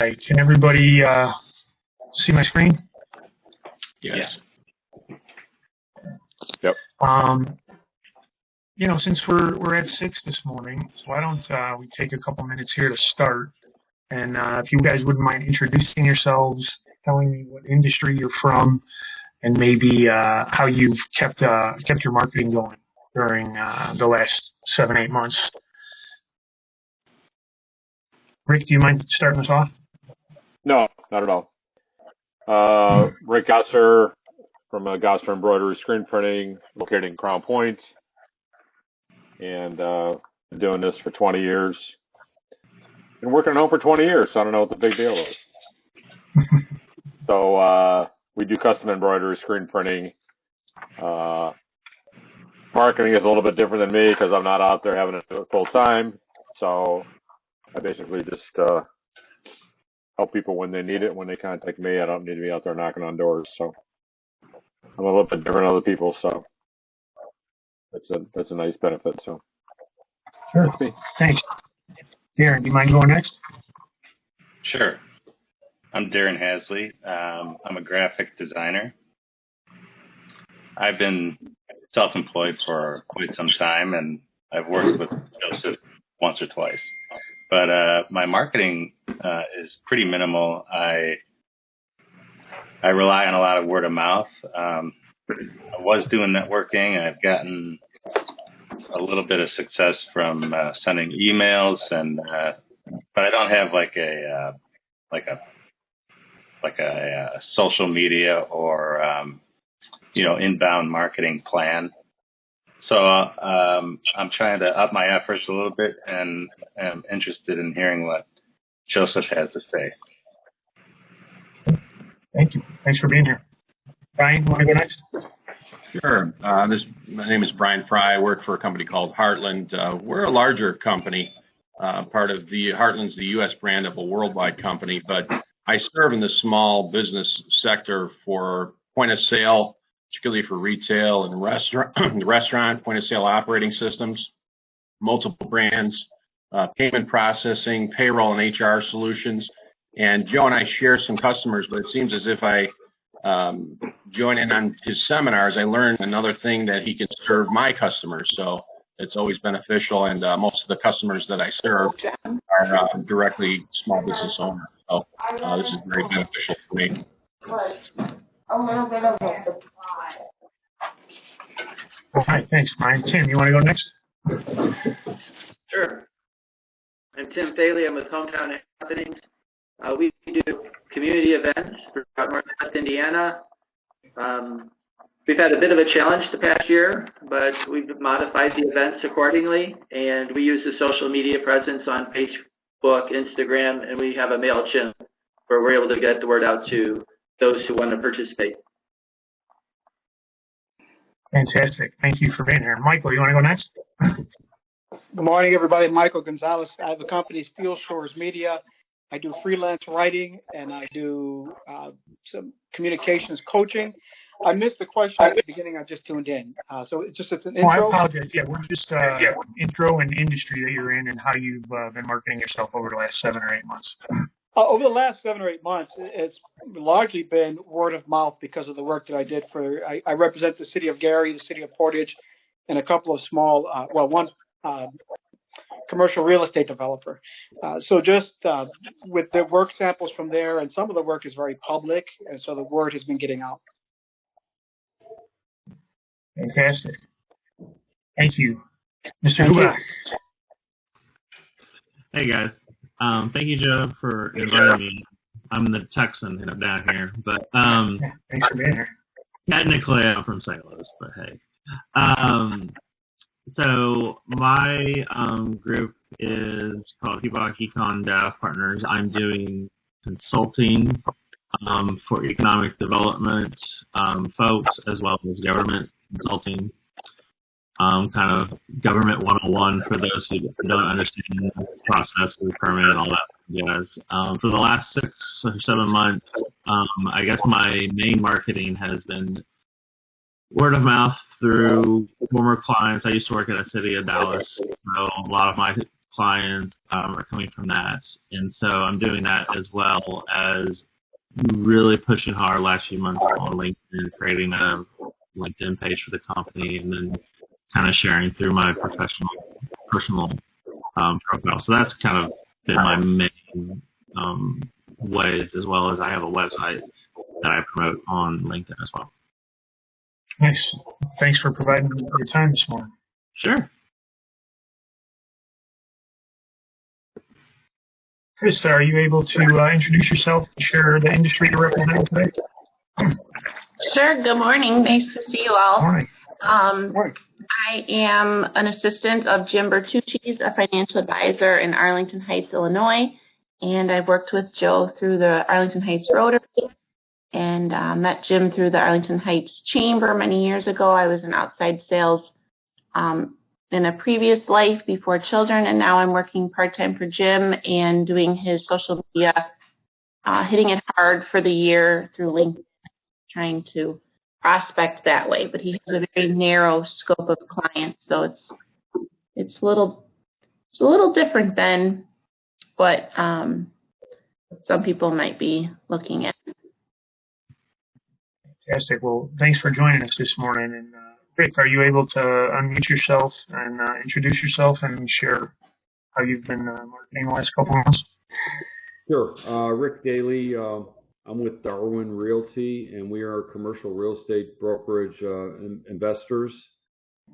right. Can everybody see my screen? Yes. Yep. Since we're at 6 this morning, so why don't we take a couple minutes here to start? And if you guys wouldn't mind introducing yourselves, telling me what industry you're from, and maybe how you've kept your marketing going during the last 7-8 months. Rick, do you mind starting us off? No, not at all. Rick Gosser from Gosser Embroidery Screen Printing, located in Crown Point, and been doing this for 20 years. Been working at home for 20 years, so I don't know what the big deal is. So we do custom embroidery, screen printing. Marketing is a little bit different than me because I'm not out there having to do it full time. So I basically just help people when they need it. When they contact me, I don't need to be out there knocking on doors. So I'm a little bit different than other people. So that's a nice benefit. So sure. Thanks. Darren, do you mind going next? Sure. I'm Darren Hasley. I'm a graphic designer. I've been self-employed for quite some time, and I've worked with Joseph once or twice. But my marketing is pretty minimal. I rely on a lot of word of mouth. I was doing networking, and I've gotten a little bit of success from sending emails, and but I don't have like a social media or inbound marketing plan. So I'm trying to up my efforts a little bit, and am interested in hearing what Joseph has to say. Thank you. Thanks for being here. Brian, you want to go next? Sure. My name is Brian Fry. I work for a company called Heartland. We're a larger company, part of the Heartland's the U.S. brand of a worldwide company, but I serve in the small business sector for point of sale, particularly for retail and restaurant point of sale operating systems, multiple brands, payment processing, payroll and HR solutions. And Joe and I share some customers, but it seems as if I join in on his seminars, I learn another thing that he can serve my customers. So it's always beneficial, and most of the customers that I serve are directly small business owners. So this is very beneficial for me. A little bit of it. All right, thanks, Brian. Tim, you want to go next? Sure. I'm Tim Faley. I'm with Hometown Happenings. We do community events throughout Northwest Indiana. We've had a bit of a challenge the past year, but we've modified the events accordingly, and we use the social media presence on Facebook, Instagram, and we have a MailChimp where we're able to get the word out to those who want to participate. Fantastic. Thank you for being here. Michael, you want to go next? Good morning, everybody. Michael Gonzalez. I have a company, Steel Shores Media. I do freelance writing, and I do some communications coaching. I missed the question at the beginning. I just tuned in. So it's an intro. I apologize. Yeah, we're just intro and industry that you're in and how you've been marketing yourself over the last 7 or 8 months. Over the last 7 or 8 months, it's largely been word of mouth because of the work that I did I represent the city of Gary, the city of Portage, and a couple of small, one commercial real estate developer. So just with the work samples from there, and some of the work is very public, and so the word has been getting out. Fantastic. Thank you. Mr. Huber. Hey, guys. Thank you, Joe, for inviting me. I'm the Texan down here, but thanks for being here. Technically, I'm from St. Louis, but hey. So my group is called Hubach Econ Dev Partners. I'm doing consulting for economic development folks, as well as government consulting. Kind of government 101 for those who don't understand the process of the permit and all that jazz. For the last 6 or 7 months, I guess my main marketing has been word of mouth through former clients. I used to work at a city of Dallas, so a lot of my clients are coming from that. And so I'm doing that as well as really pushing hard last few months on LinkedIn, creating a LinkedIn page for the company, and then kind of sharing through my personal profile. So that's kind of been my main ways, as well as I have a website that I promote on LinkedIn as well. Nice. Thanks for providing your time this morning. Sure. Krista, are you able to introduce yourself and share the industry you're representing today? Sure. Good morning. Nice to see you all. Morning. Morning. I am an assistant of Jim Bertucci's, a financial advisor in Arlington Heights, Illinois, and I've worked with Joe through the Arlington Heights Rotary and met Jim through the Arlington Heights Chamber many years ago. I was in outside sales in a previous life before children, and now I'm working part-time for Jim and doing his social media, hitting it hard for the year through LinkedIn, trying to prospect that way. But he has a very narrow scope of clients, so it's a little different than what some people might be looking at. Fantastic. Well, thanks for joining us this morning. And Rick, are you able to unmute yourself and introduce yourself and share how you've been marketing the last couple of months? Sure. Rick Daly. I'm with Darwin Realty, and we are commercial real estate brokerage investors.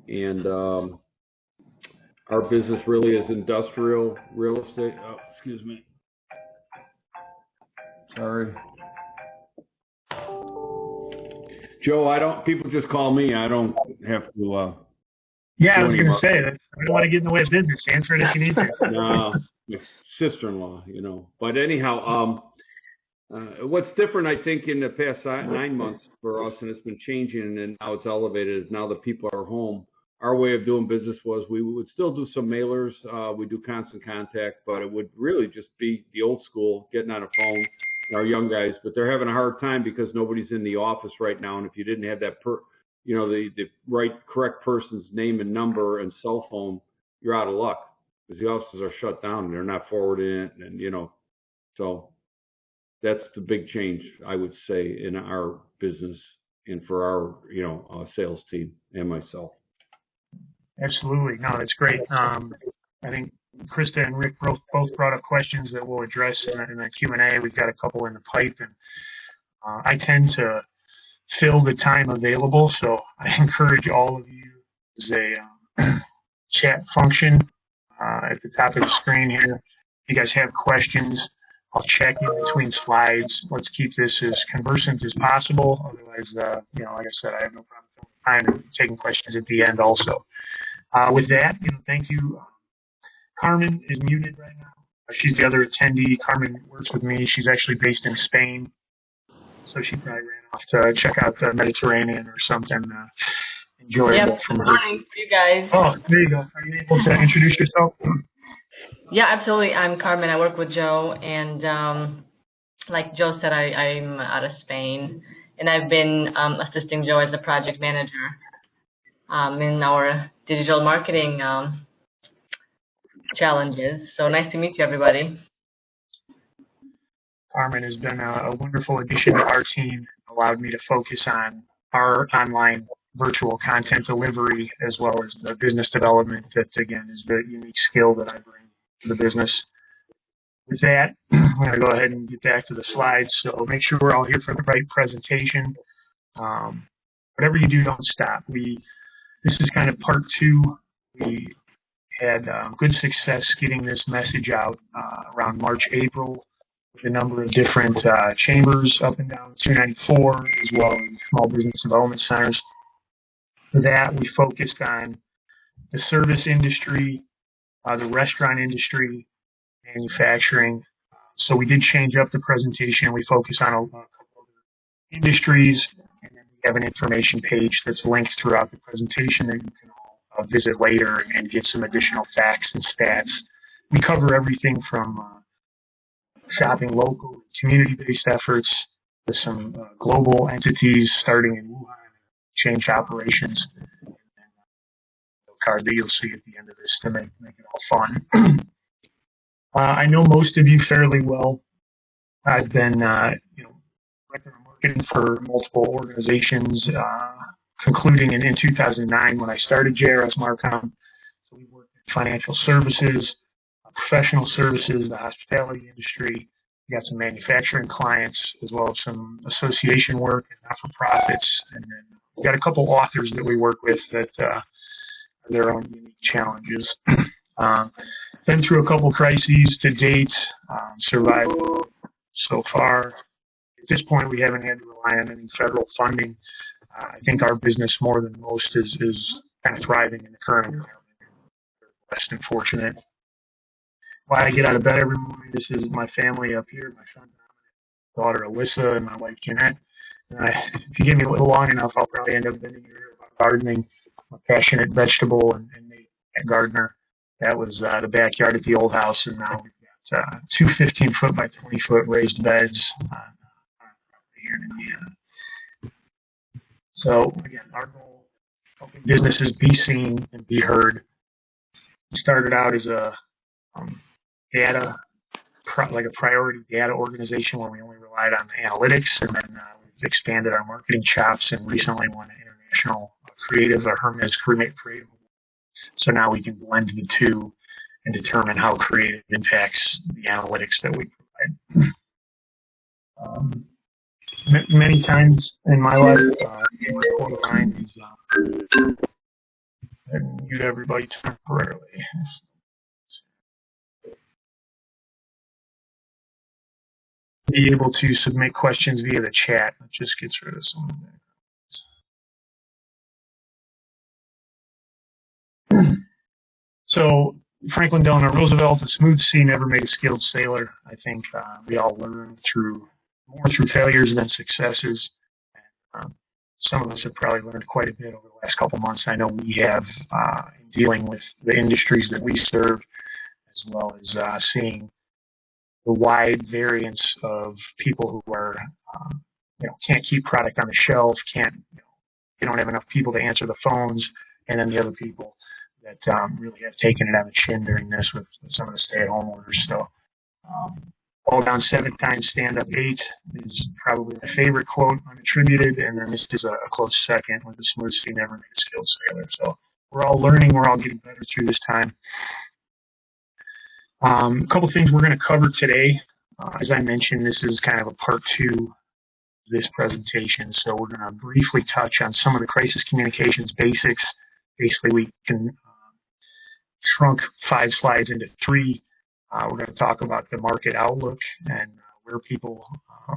And our business really is industrial real estate. Oh, excuse me. Sorry. Joe, people just call me. I don't have to. Yeah, I was going to say that. I don't want to get in the way of business. Answer it if you need to. No, my sister-in-law, But anyhow, what's different, I think, in the past 9 months for us, and it's been changing, and now it's elevated, is now that people are home. Our way of doing business was we would still do some mailers. We do constant contact, but it would really just be the old school, getting on a phone. Our young guys, but they're having a hard time because nobody's in the office right now. And if you didn't have that the correct person's name and number and cell phone, you're out of luck because the offices are shut down and they're not forwarding it. And, so that's the big change, I would say, in our business and for our, sales team and myself. Absolutely. No, that's great. I think Krista and Rick both brought up questions that we'll address in the Q&A. We've got a couple in the pipe, and I tend to fill the time available, so I encourage all of you. There's a chat function at the top of the screen here. If you guys have questions, I'll check in between slides. Let's keep this as conversant as possible. Otherwise, like I said, I have no problem filling time and taking questions at the end also. With that, thank you. Carmen is muted right now. She's the other attendee. Carmen works with me. She's actually based in Spain, so she probably ran off to check out the Mediterranean or something enjoyable. Yep, good morning for you guys. Oh, there you go. Are you able to introduce yourself? Yeah, absolutely. I'm Carmen. I work with Joe, and like Joe said, I'm out of Spain, and I've been assisting Joe as a project manager in our digital marketing challenges. So nice to meet you, everybody. Carmen has been a wonderful addition to our team, allowed me to focus on our online virtual content delivery as well as the business development that, again, is the unique skill that I bring to the business. With that, I'm going to go ahead and get back to the slides. So make sure we're all here for the right presentation. Whatever you do, don't stop. This is kind of part two. We had good success getting this message out around March, April, with a number of different chambers up and down 294, as well as small business development centers. For that, we focused on the service industry, the restaurant industry, manufacturing. So we did change up the presentation. We focus on a couple other industries, and then we have an information page that's linked throughout the presentation that you can all visit later and get some additional facts and stats. We cover everything from shopping local, community-based efforts to some global entities starting in Wuhan, change operations, and the card that you'll see at the end of this to make it all fun. I know most of you fairly well. I've been, director of marketing for multiple organizations, concluding in 2009 when I started JRS MarCom. So we worked in financial services, professional services, the hospitality industry. We got some manufacturing clients as well as some association work and not-for-profits. And then we got a couple authors that we work with that have their own unique challenges. Been through a couple crises to date, survived so far. At this point, we haven't had to rely on any federal funding. I think our business, more than most, is kind of thriving in the current environment. Blessed and fortunate. Why I get out of bed every morning, this is my family up here, my son, daughter Alyssa, and my wife Jeanette. And if you give me a little long enough, I'll probably end up bending your ear about gardening. I'm a passionate vegetable and gardener. That was the backyard at the old house, and now we've got 2 15-foot by 20-foot raised beds here in Indiana. So again, our goal, helping businesses be seen and be heard. We started out as a priority data organization where we only relied on analytics, and then we've expanded our marketing chops and recently won an international creative, or Hermes Creative. So now we can blend the two and determine how creative impacts the analytics that we provide. Many times in my life, in recording line is mute everybody temporarily. Be able to submit questions via the chat. That just gets rid of some of that. So Franklin Delano Roosevelt, a smooth sea never made a skilled sailor. I think we all learn more through failures than successes. Some of us have probably learned quite a bit over the last couple months. I know we have in dealing with the industries that we serve, as well as seeing the wide variance of people who are, can't keep product on the shelf, they don't have enough people to answer the phones, and then the other people that really have taken it on the chin during this with some of the stay-at-home orders. So, fall down 7 times, stand up 8 is probably my favorite quote, unattributed, and then this is a close second with the smooth sea never made a skilled sailor. So we're all learning, we're all getting better through this time. A couple things we're going to cover today. As I mentioned, this is kind of a part 2 of this presentation, so we're going to briefly touch on some of the crisis communications basics. Basically, we can shrunk 5 slides into 3. We're going to talk about the market outlook and where people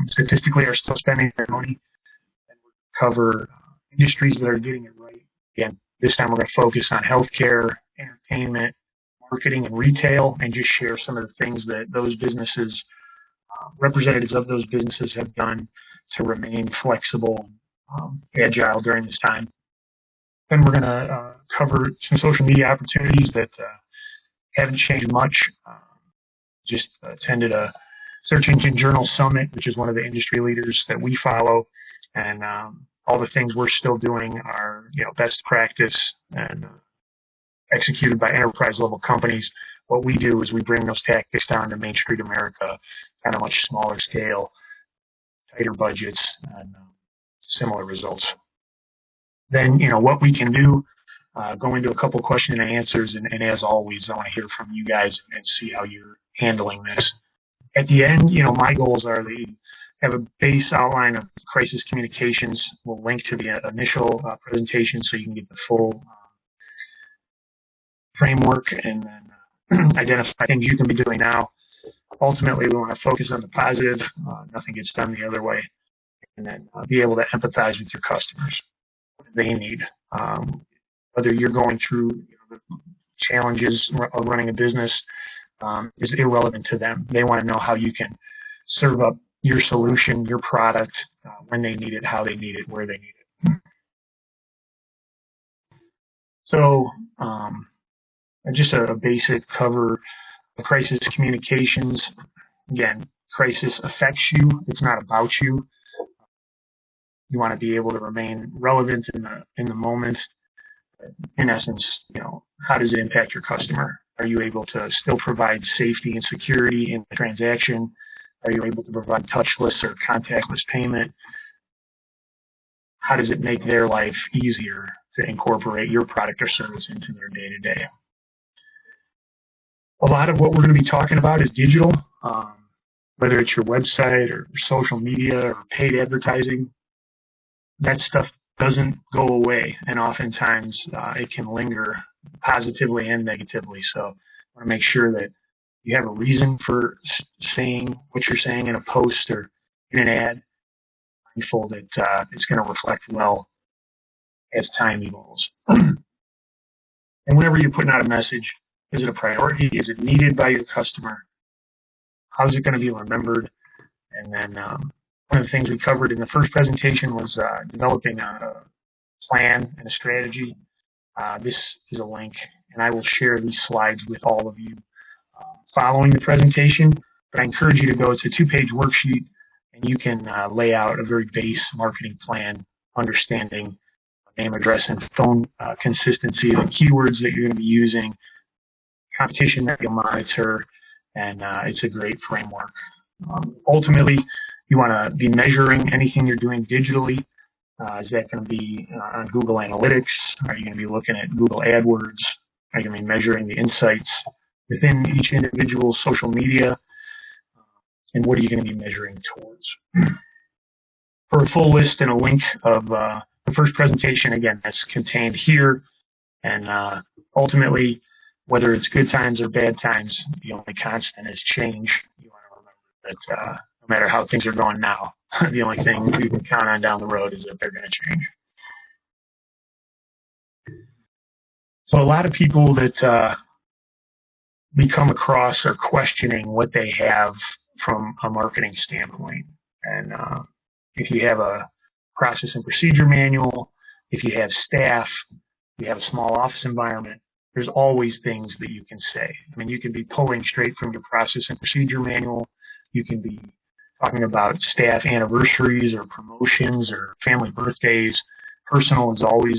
statistically are still spending their money, and we'll cover industries that are getting it right. Again, this time we're going to focus on healthcare, entertainment, marketing, and retail, and just share some of the things that those businesses, representatives of those businesses, have done to remain flexible, agile during this time. Then we're going to cover some social media opportunities that haven't changed much. Just attended a Search Engine Journal Summit, which is one of the industry leaders that we follow, and all the things we're still doing are best practice and executed by enterprise-level companies. What we do is we bring those tactics down to Main Street America, kind of much smaller scale, tighter budgets, and similar results. Then, what we can do, go into a couple question and answers, and as always, I want to hear from you guys and see how you're handling this. At the end, my goals are to have a base outline of crisis communications. We'll link to the initial presentation so you can get the full framework and then identify things you can be doing now. Ultimately, we want to focus on the positive. Nothing gets done the other way. And then be able to empathize with your customers. What do they need? Whether you're going through the challenges of running a business is irrelevant to them. They want to know how you can serve up your solution, your product, when they need it, how they need it, where they need it. So just a basic cover of crisis communications. Again, crisis affects you. It's not about you. You want to be able to remain relevant in the moment. In essence, how does it impact your customer? Are you able to still provide safety and security in the transaction? Are you able to provide touchless or contactless payment? How does it make their life easier to incorporate your product or service into their day-to-day? A lot of what we're going to be talking about is digital, whether it's your website or social media or paid advertising. That stuff doesn't go away, and oftentimes it can linger positively and negatively. So I want to make sure that you have a reason for saying what you're saying in a post or in an ad, mindful that it's going to reflect well as time evolves. And whenever you're putting out a message, is it a priority? Is it needed by your customer? How's it going to be remembered? And then one of the things we covered in the first presentation was developing a plan and a strategy. This is a link, and I will share these slides with all of you following the presentation. But I encourage you to go. It's a 2-page worksheet, and you can lay out a very base marketing plan, understanding name, address, and phone consistency, the keywords that you're going to be using, competition that you'll monitor, and it's a great framework. Ultimately, you want to be measuring anything you're doing digitally. Is that going to be on Google Analytics? Are you going to be looking at Google AdWords? Are you going to be measuring the insights within each individual social media? And what are you going to be measuring towards? For a full list and a link of the first presentation, again, that's contained here. And ultimately, whether it's good times or bad times, the only constant is change. You want to remember that no matter how things are going now, the only thing we can count on down the road is that they're going to change. So a lot of people that we come across are questioning what they have from a marketing standpoint. And if you have a process and procedure manual, if you have staff, you have a small office environment, there's always things that you can say. I mean, you can be pulling straight from your process and procedure manual. You can be talking about staff anniversaries or promotions or family birthdays. Personal is always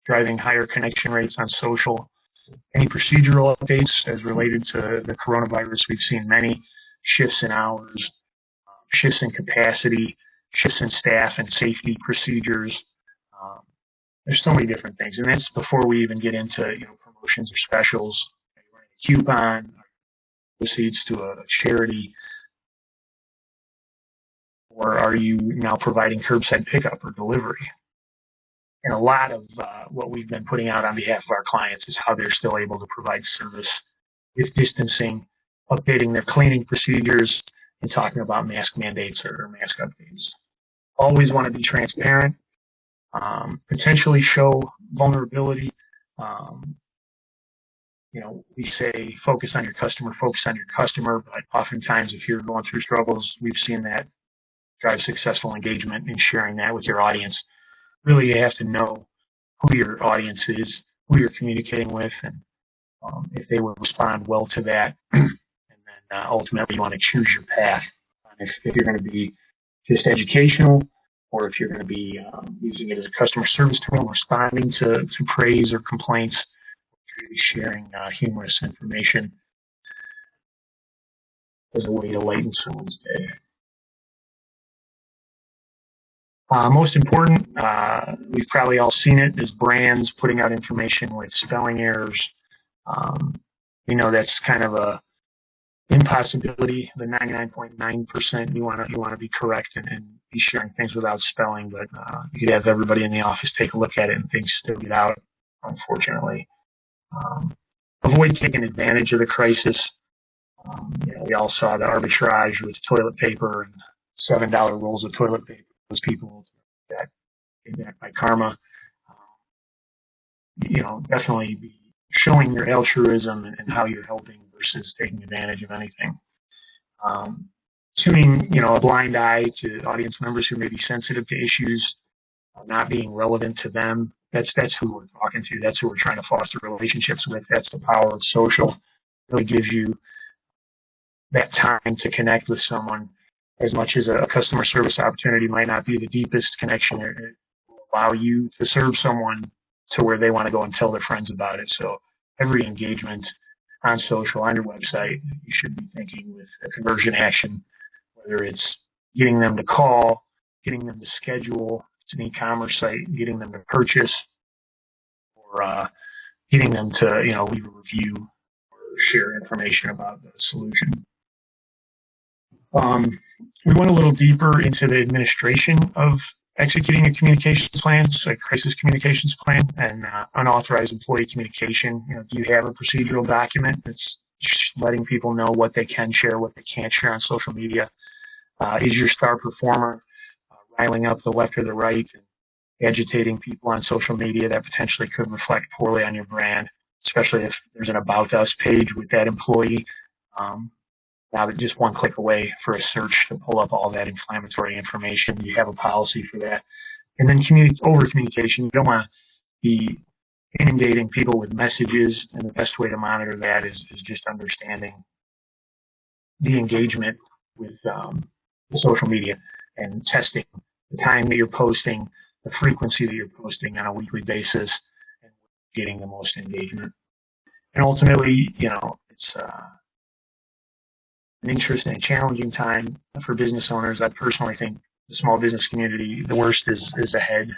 driving higher connection rates on social. Any procedural updates as related to the coronavirus, we've seen many shifts in hours, shifts in capacity, shifts in staff and safety procedures. There's so many different things, and that's before we even get into promotions or specials. Are you running a coupon, proceeds to a charity, or are you now providing curbside pickup or delivery? And a lot of what we've been putting out on behalf of our clients is how they're still able to provide service with distancing, updating their cleaning procedures, and talking about mask mandates or mask updates. Always want to be transparent. Potentially show vulnerability. We say focus on your customer, but oftentimes if you're going through struggles, we've seen that drive successful engagement in sharing that with your audience. Really, you have to know who your audience is, who you're communicating with, and if they will respond well to that. And then ultimately, you want to choose your path. If you're going to be just educational, or if you're going to be using it as a customer service tool, responding to praise or complaints, really sharing humorous information as a way to lighten someone's day. Most important, we've probably all seen it, is brands putting out information with spelling errors. That's kind of a impossibility. The 99.9%, you want to be correct and be sharing things without spelling, but you could have everybody in the office take a look at it and things still get out, unfortunately. Avoid taking advantage of the crisis. We all saw the arbitrage with toilet paper and $7 rolls of toilet paper. Those people that came back by karma. Definitely be showing your altruism and how you're helping versus taking advantage of anything. Tuning, a blind eye to audience members who may be sensitive to issues, not being relevant to them. That's who we're talking to. That's who we're trying to foster relationships with. That's the power of social. It really gives you that time to connect with someone. As much as a customer service opportunity might not be the deepest connection, it will allow you to serve someone to where they want to go and tell their friends about it. So every engagement on social, on your website, you should be thinking with a conversion action, whether it's getting them to call, getting them to schedule, it's an e-commerce site, getting them to purchase, or getting them to, leave a review or share information about the solution. We went a little deeper into the administration of executing a communications plan, so a crisis communications plan, and unauthorized employee communication. Do you have a procedural document that's letting people know what they can share, what they can't share on social media? Is your star performer riling up the left or the right and agitating people on social media that potentially could reflect poorly on your brand, especially if there's an About Us page with that employee? Now they're just one click away for a search to pull up all that inflammatory information. You have a policy for that. And then over communication, you don't want to be inundating people with messages, and the best way to monitor that is just understanding the engagement with social media and testing the time that you're posting, the frequency that you're posting on a weekly basis, and getting the most engagement. And ultimately, it's an interesting and challenging time for business owners. I personally think the small business community, the worst is ahead.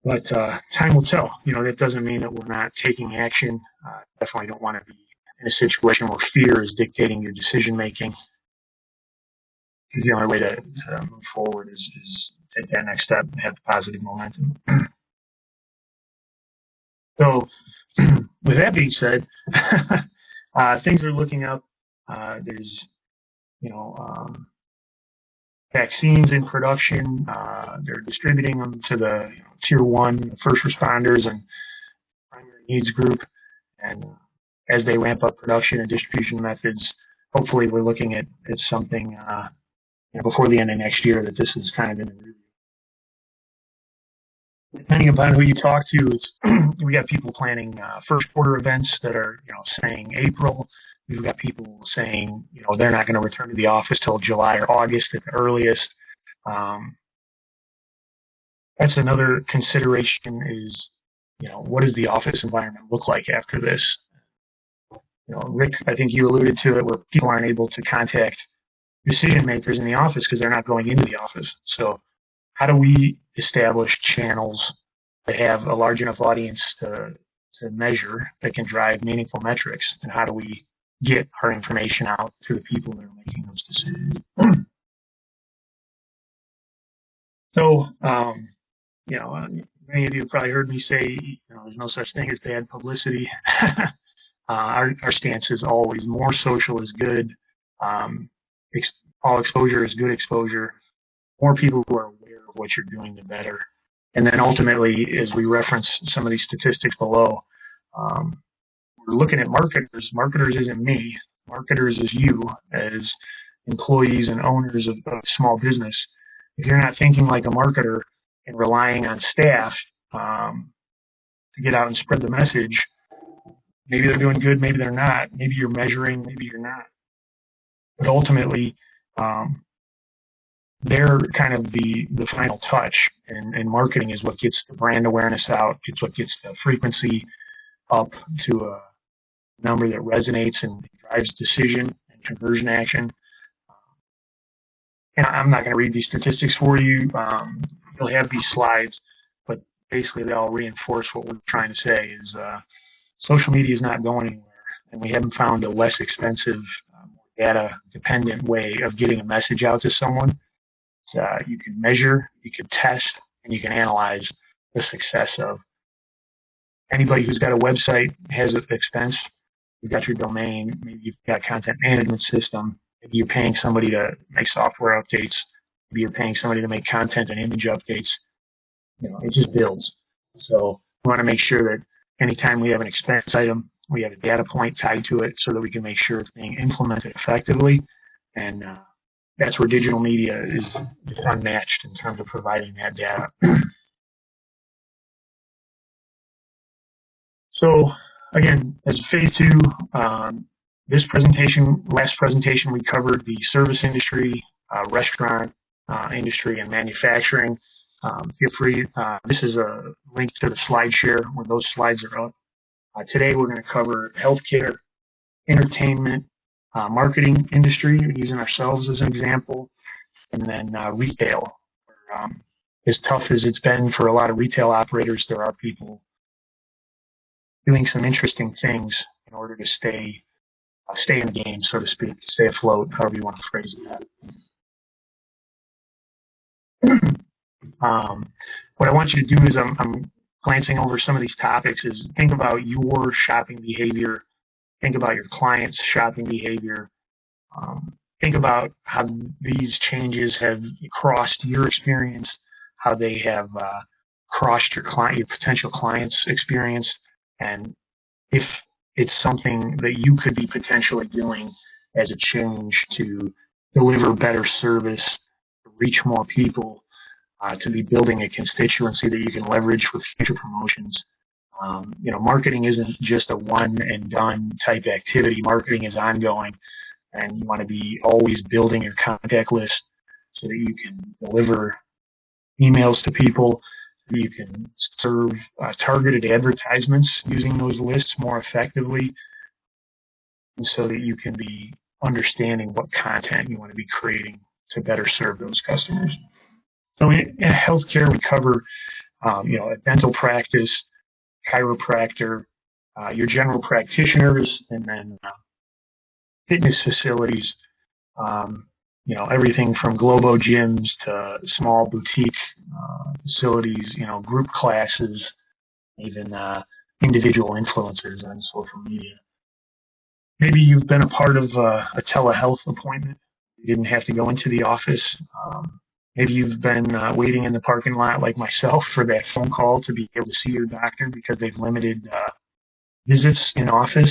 But time will tell. That doesn't mean that we're not taking action. Definitely don't want to be in a situation where fear is dictating your decision making. Because the only way to move forward is take that next step and have positive momentum. So, with that being said, things are looking up. There's, vaccines in production. They're distributing them to the tier 1 first responders and primary needs group. And as they ramp up production and distribution methods, hopefully we're looking at something before the end of next year that this is kind of in the review. Depending upon who you talk to, we got people planning first quarter events that are saying April. We've got people saying they're not going to return to the office till July or August at the earliest. That's another consideration is what does the office environment look like after this? Rick, I think you alluded to it, where people aren't able to contact decision makers in the office because they're not going into the office. So how do we establish channels that have a large enough audience to measure that can drive meaningful metrics? And how do we get our information out to the people that are making those decisions? So, many of you have probably heard me say, there's no such thing as bad publicity. Our stance is always more social is good. All exposure is good exposure. More people who are aware of what you're doing, the better. And then ultimately, as we reference some of these statistics below, we're looking at marketers. Marketers isn't me. Marketers is you as employees and owners of small business. If you're not thinking like a marketer and relying on staff to get out and spread the message, maybe they're doing good, maybe they're not. Maybe you're measuring, maybe you're not. But ultimately, they're kind of the final touch, and marketing is what gets the brand awareness out. It's what gets the frequency up to a number that resonates and drives decision and conversion action. And I'm not going to read these statistics for you. You'll have these slides, but basically they all reinforce what we're trying to say is social media is not going anywhere, and we haven't found a less expensive, more data-dependent way of getting a message out to someone. You can measure, you can test, and you can analyze the success of. Anybody who's got a website has an expense. You've got your domain, maybe you've got a content management system, maybe you're paying somebody to make software updates, maybe you're paying somebody to make content and image updates. It just builds. So we want to make sure that anytime we have an expense item, we have a data point tied to it so that we can make sure it's being implemented effectively. And that's where digital media is unmatched in terms of providing that data. So again, as phase 2, last presentation, we covered the service industry, restaurant industry, and manufacturing. Feel free, this is a link to the slide share where those slides are up. Today we're going to cover healthcare, entertainment, marketing industry, using ourselves as an example, and then retail. As tough as it's been for a lot of retail operators, there are people doing some interesting things in order to stay in the game, so to speak, stay afloat, however you want to phrase it. What I want you to do is I'm glancing over some of these topics is think about your shopping behavior, think about your clients' shopping behavior, think about how these changes have crossed your experience, how they have crossed your potential client's experience, and if it's something that you could be potentially doing as a change to deliver better service, reach more people, to be building a constituency that you can leverage with future promotions. Marketing isn't just a one and done type activity. Marketing is ongoing, and you want to be always building your contact list so that you can deliver emails to people, so that you can serve targeted advertisements using those lists more effectively, and so that you can be understanding what content you want to be creating to better serve those customers. So in healthcare, we cover, a dental practice, chiropractor, your general practitioners, and then fitness facilities, everything from Globo gyms to small boutique facilities, group classes, even individual influencers on social media. Maybe you've been a part of a telehealth appointment. You didn't have to go into the office. Maybe you've been waiting in the parking lot like myself for that phone call to be able to see your doctor because they've limited visits in office.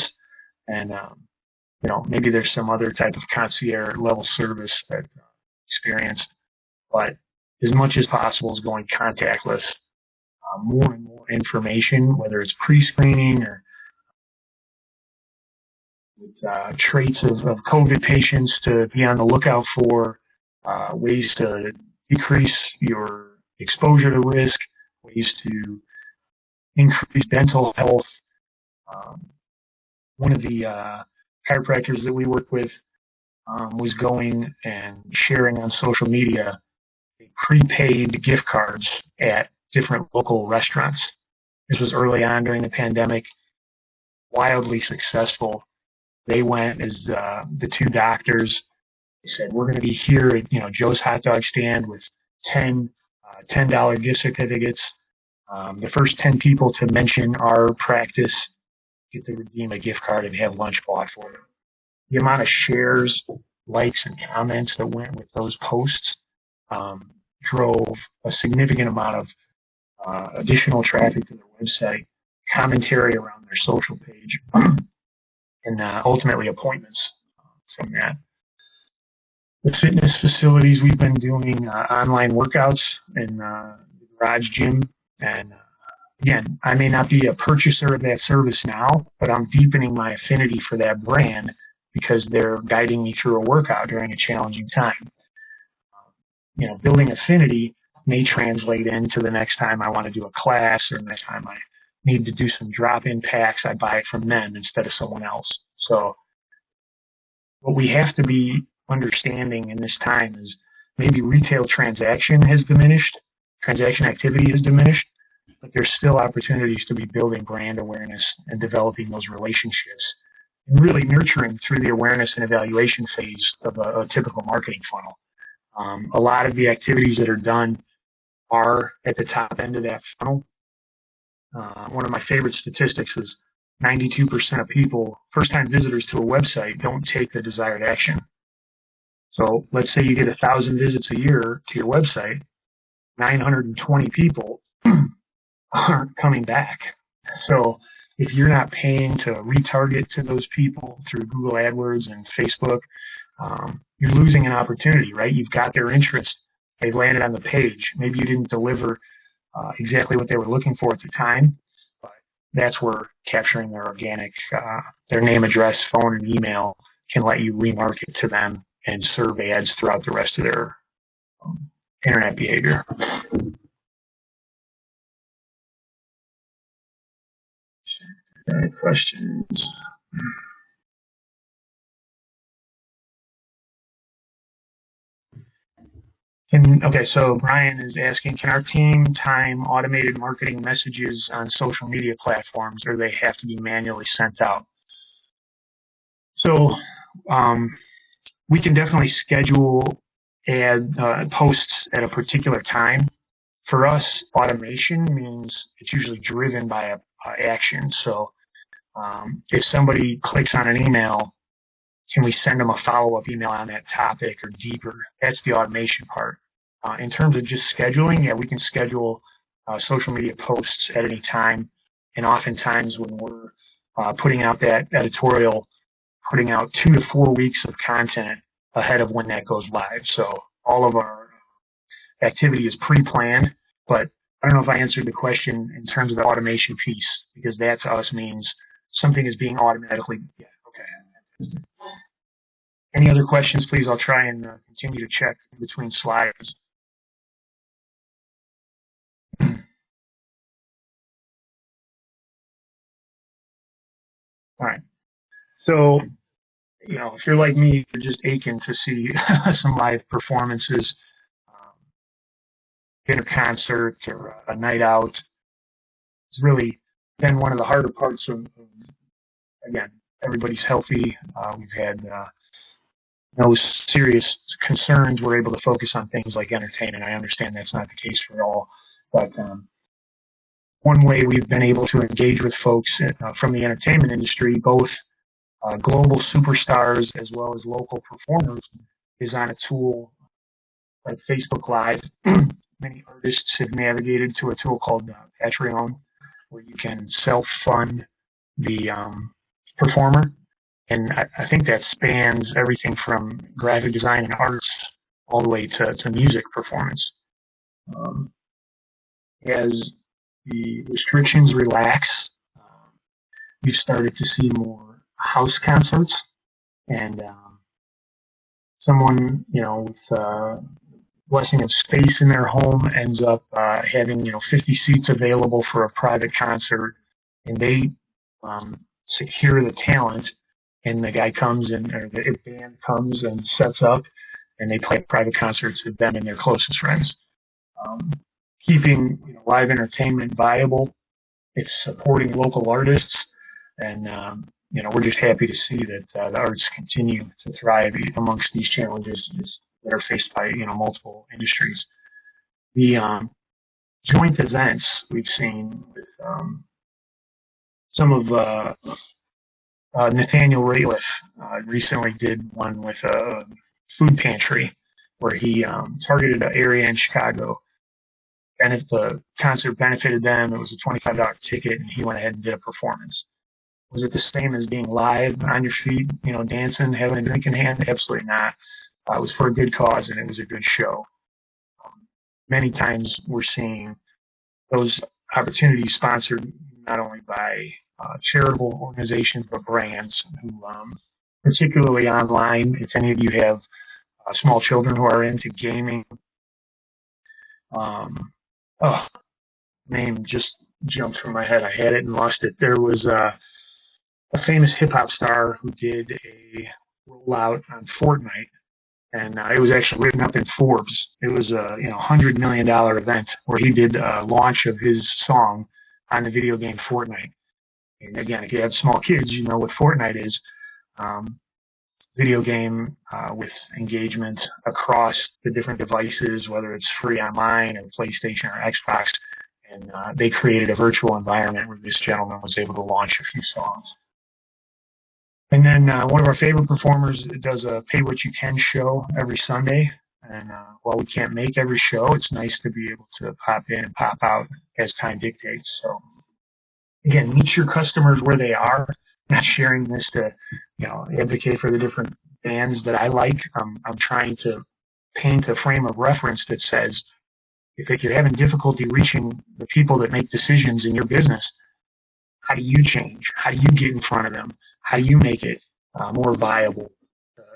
And, maybe there's some other type of concierge level service that experienced. But as much as possible is going contactless. More and more information, whether it's pre-screening or with traits of COVID patients to be on the lookout for, ways to decrease your exposure to risk, ways to increase dental health. One of the chiropractors that we work with was going and sharing on social media prepaid gift cards at different local restaurants. This was early on during the pandemic, wildly successful. They went as the two doctors. They said, we're going to be here at Joe's hot dog stand with 10 $10 gift certificates. The first 10 people to mention our practice get to redeem a gift card and have lunch bought for them. The amount of shares, likes, and comments that went with those posts drove a significant amount of additional traffic to their website, commentary around their social page, and ultimately appointments from that. The fitness facilities, we've been doing online workouts in the garage gym. And again, I may not be a purchaser of that service now, but I'm deepening my affinity for that brand because they're guiding me through a workout during a challenging time. Building affinity may translate into the next time I want to do a class or the next time I need to do some drop-in packs, I buy it from them instead of someone else. So what we have to be understanding in this time is maybe retail transaction activity has diminished, but there's still opportunities to be building brand awareness and developing those relationships and really nurturing through the awareness and evaluation phase of a typical marketing funnel. A lot of the activities that are done are at the top end of that funnel. One of my favorite statistics is 92% of people, first-time visitors to a website, don't take the desired action. So let's say you get 1,000 visits a year to your website, 920 people aren't coming back. So if you're not paying to retarget to those people through Google AdWords and Facebook, you're losing an opportunity, right? You've got their interest. They landed on the page. Maybe you didn't deliver exactly what they were looking for at the time, but that's where capturing their organic, their name, address, phone, and email can let you remarket to them and serve ads throughout the rest of their internet behavior. Questions? Okay, so Brian is asking, can our team time automated marketing messages on social media platforms, or they have to be manually sent out? So we can definitely schedule posts at a particular time. For us, automation means it's usually driven by a action. So if somebody clicks on an email, can we send them a follow-up email on that topic or deeper? That's the automation part. In terms of just scheduling, yeah, we can schedule social media posts at any time. And oftentimes when we're putting out that editorial, putting out 2 to 4 weeks of content ahead of when that goes live. So all of our activity is pre-planned, but I don't know if I answered the question in terms of the automation piece, because that to us means something is being automatically, yeah, okay. Any other questions, please? I'll try and continue to check in between slides. All right. So, you know, if you're like me, you're just aching to see some live performances, in a concert or a night out. It's really been one of the harder parts of again, everybody's healthy. We've had no serious concerns. We're able to focus on things like entertainment. I understand that's not the case for all, but one way we've been able to engage with folks from the entertainment industry, both global superstars as well as local performers, is on a tool like Facebook Live. Many artists have navigated to a tool called Patreon, where you can self-fund the performer. And I think that spans everything from graphic design and arts all the way to music performance. As the restrictions relax, we've started to see more house concerts, and someone, you know, with blessing of space in their home ends up having, you know, 50 seats available for a private concert, and they secure the talent, and the guy comes and, or the band comes and sets up, and they play private concerts with them and their closest friends. Keeping, you know, live entertainment viable, it's supporting local artists, and you know, we're just happy to see that the arts continue to thrive amongst these challenges that are faced by, you know, multiple industries. The joint events we've seen with some of Nathaniel Rateliff recently did one with a food pantry where he targeted an area in Chicago, and if the concert benefited them, it was a $25 ticket, and he went ahead and did a performance. Was it the same as being live on your feet, you know, dancing, having a drink in hand? Absolutely not. It was for a good cause, and it was a good show. Many times we're seeing those opportunities sponsored not only by charitable organizations, but brands who, particularly online, if any of you have small children who are into gaming, name just jumped from my head. I had it and lost it. There was a famous hip-hop star who did a rollout on Fortnite, and it was actually written up in Forbes. It was a $100 million event where he did a launch of his song on the video game Fortnite. And again, if you have small kids, you know what Fortnite is. Video game with engagement across the different devices, whether it's free online or PlayStation or Xbox. And they created a virtual environment where this gentleman was able to launch a few songs. And then one of our favorite performers does a Pay What You Can show every Sunday. And while we can't make every show, it's nice to be able to pop in and pop out as time dictates. So again, meet your customers where they are. I'm not sharing this to, you know, advocate for the different bands that I like. I'm trying to paint a frame of reference that says, if you're having difficulty reaching the people that make decisions in your business, how do you change? How do you get in front of them? How do you make it more viable?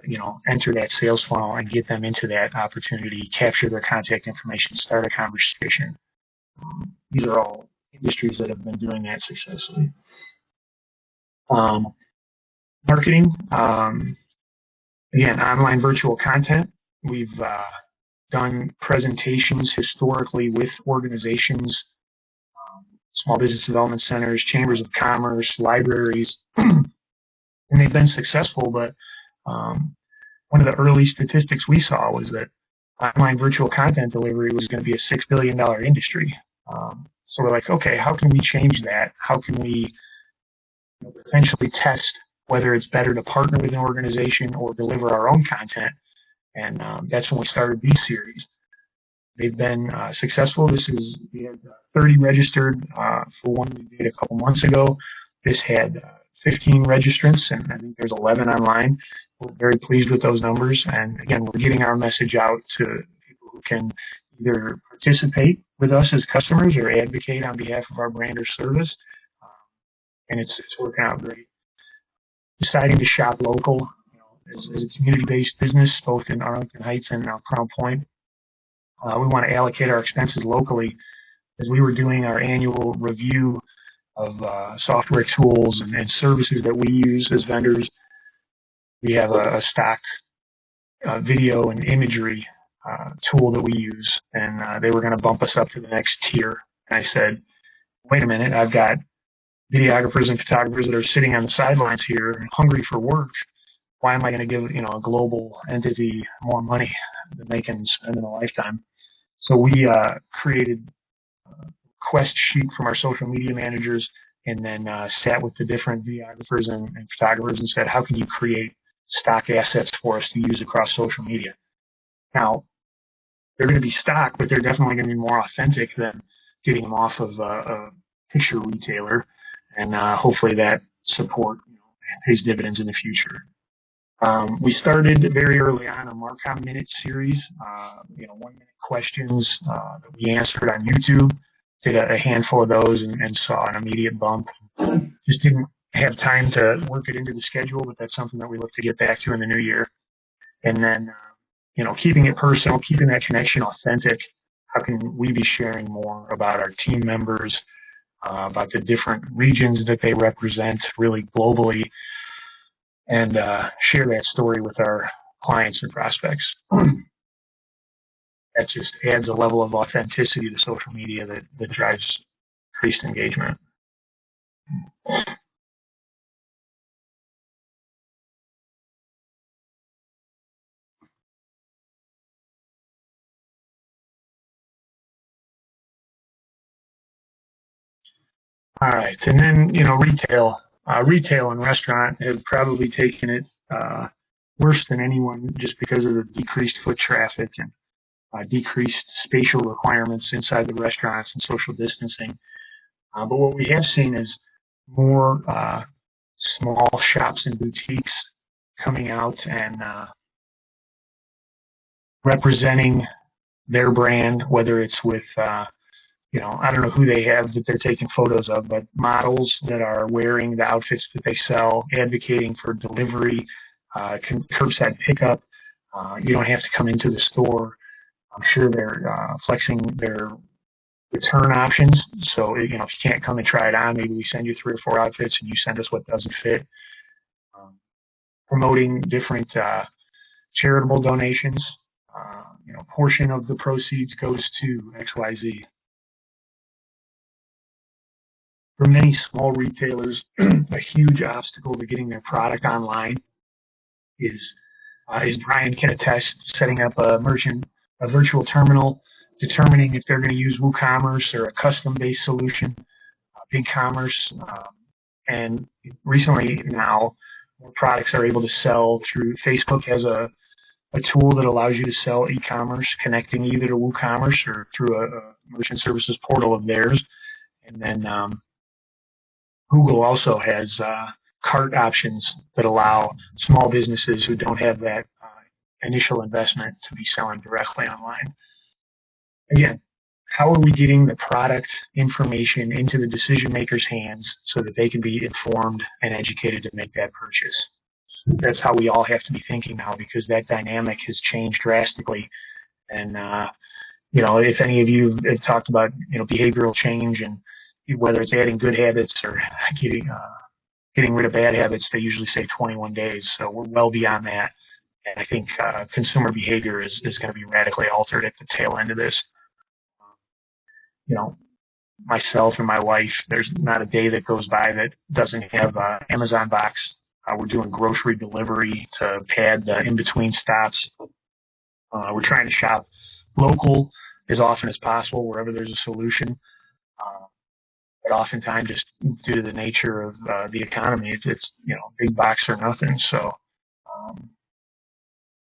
You know, enter that sales funnel and get them into that opportunity, capture their contact information, start a conversation. These are all industries that have been doing that successfully. Marketing, again, online virtual content. We've done presentations historically with organizations, small business development centers, chambers of commerce, libraries, and they've been successful. But one of the early statistics we saw was that online virtual content delivery was going to be a $6 billion industry. So we're like, okay, how can we change that? How can we potentially test whether it's better to partner with an organization or deliver our own content? And that's when we started these series. They've been successful. We had 30 registered for one we did a couple months ago. This had 15 registrants, and I think there's 11 online. We're very pleased with those numbers. And again, we're getting our message out to people who can either participate with us as customers or advocate on behalf of our brand or service. And it's working out great. Deciding to shop local, as a community-based business, both in Arlington Heights and Crown Point. We want to allocate our expenses locally. As we were doing our annual review of software tools and services that we use as vendors, we have a stock video and imagery tool that we use, and they were going to bump us up to the next tier. And I said, wait a minute, I've got videographers and photographers that are sitting on the sidelines here, hungry for work. Why am I going to give a global entity more money than they can spend in a lifetime? So we created a request sheet from our social media managers, and then sat with the different videographers and photographers and said, how can you create stock assets for us to use across social media? Now, they're going to be stock, but they're definitely going to be more authentic than getting them off of a picture retailer, and hopefully that support pays dividends in the future. We started very early on a MarCom Minute series, 1-minute questions that we answered on YouTube. Did a handful of those and saw an immediate bump. Just didn't have time to work it into the schedule, but that's something that we look to get back to in the new year. And then, keeping it personal, keeping that connection authentic. How can we be sharing more about our team members, about the different regions that they represent really globally, and share that story with our clients and prospects. That just adds a level of authenticity to social media that drives increased engagement. All right, and then, retail. Retail and restaurant have probably taken it worse than anyone just because of the decreased foot traffic and decreased spatial requirements inside the restaurants and social distancing. But what we have seen is more small shops and boutiques coming out and representing their brand, whether it's with I don't know who they have that they're taking photos of, but models that are wearing the outfits that they sell, advocating for delivery, curbside pickup. You don't have to come into the store. I'm sure they're flexing their return options. So, if you can't come and try it on, maybe we send you 3 or 4 outfits and you send us what doesn't fit. Promoting different charitable donations. Portion of the proceeds goes to XYZ. For many small retailers, a huge obstacle to getting their product online is, as Brian can attest, setting up a virtual terminal, determining if they're going to use WooCommerce or a custom-based solution, BigCommerce, and recently now, more products are able to sell through Facebook has a tool that allows you to sell e-commerce, connecting either to WooCommerce or through a merchant services portal of theirs, and then Google also has cart options that allow small businesses who don't have that initial investment to be selling directly online. Again, how are we getting the product information into the decision makers' hands so that they can be informed and educated to make that purchase? That's how we all have to be thinking now, because that dynamic has changed drastically. And, if any of you have talked about, behavioral change and whether it's adding good habits or getting getting rid of bad habits, they usually say 21 days. So we're well beyond that. And I think consumer behavior is going to be radically altered at the tail end of this. You know, myself and my wife, there's not a day that goes by that doesn't have Amazon box. We're doing grocery delivery to pad the in-between stops. We're trying to shop local as often as possible wherever there's a solution. But oftentimes, just due to the nature of the economy, it's you know, big box or nothing. So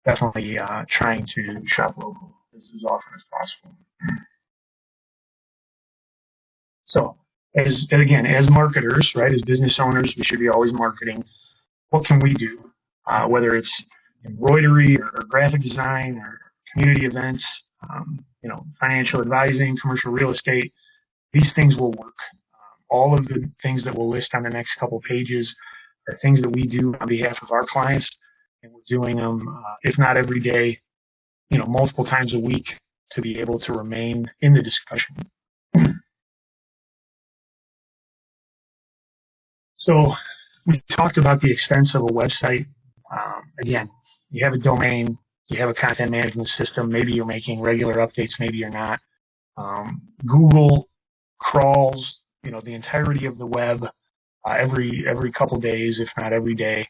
definitely trying to shop local as often as possible. So as marketers, right, as business owners, we should be always marketing. What can we do? Whether it's embroidery or graphic design or community events, you know, financial advising, commercial real estate, these things will work. All of the things that we'll list on the next couple pages are things that we do on behalf of our clients, and we're doing them, if not every day, you know, multiple times a week to be able to remain in the discussion. So we talked about the expense of a website. Again, you have a domain, you have a content management system, maybe you're making regular updates, maybe you're not. Google crawls, you know, the entirety of the web every couple days, if not every day.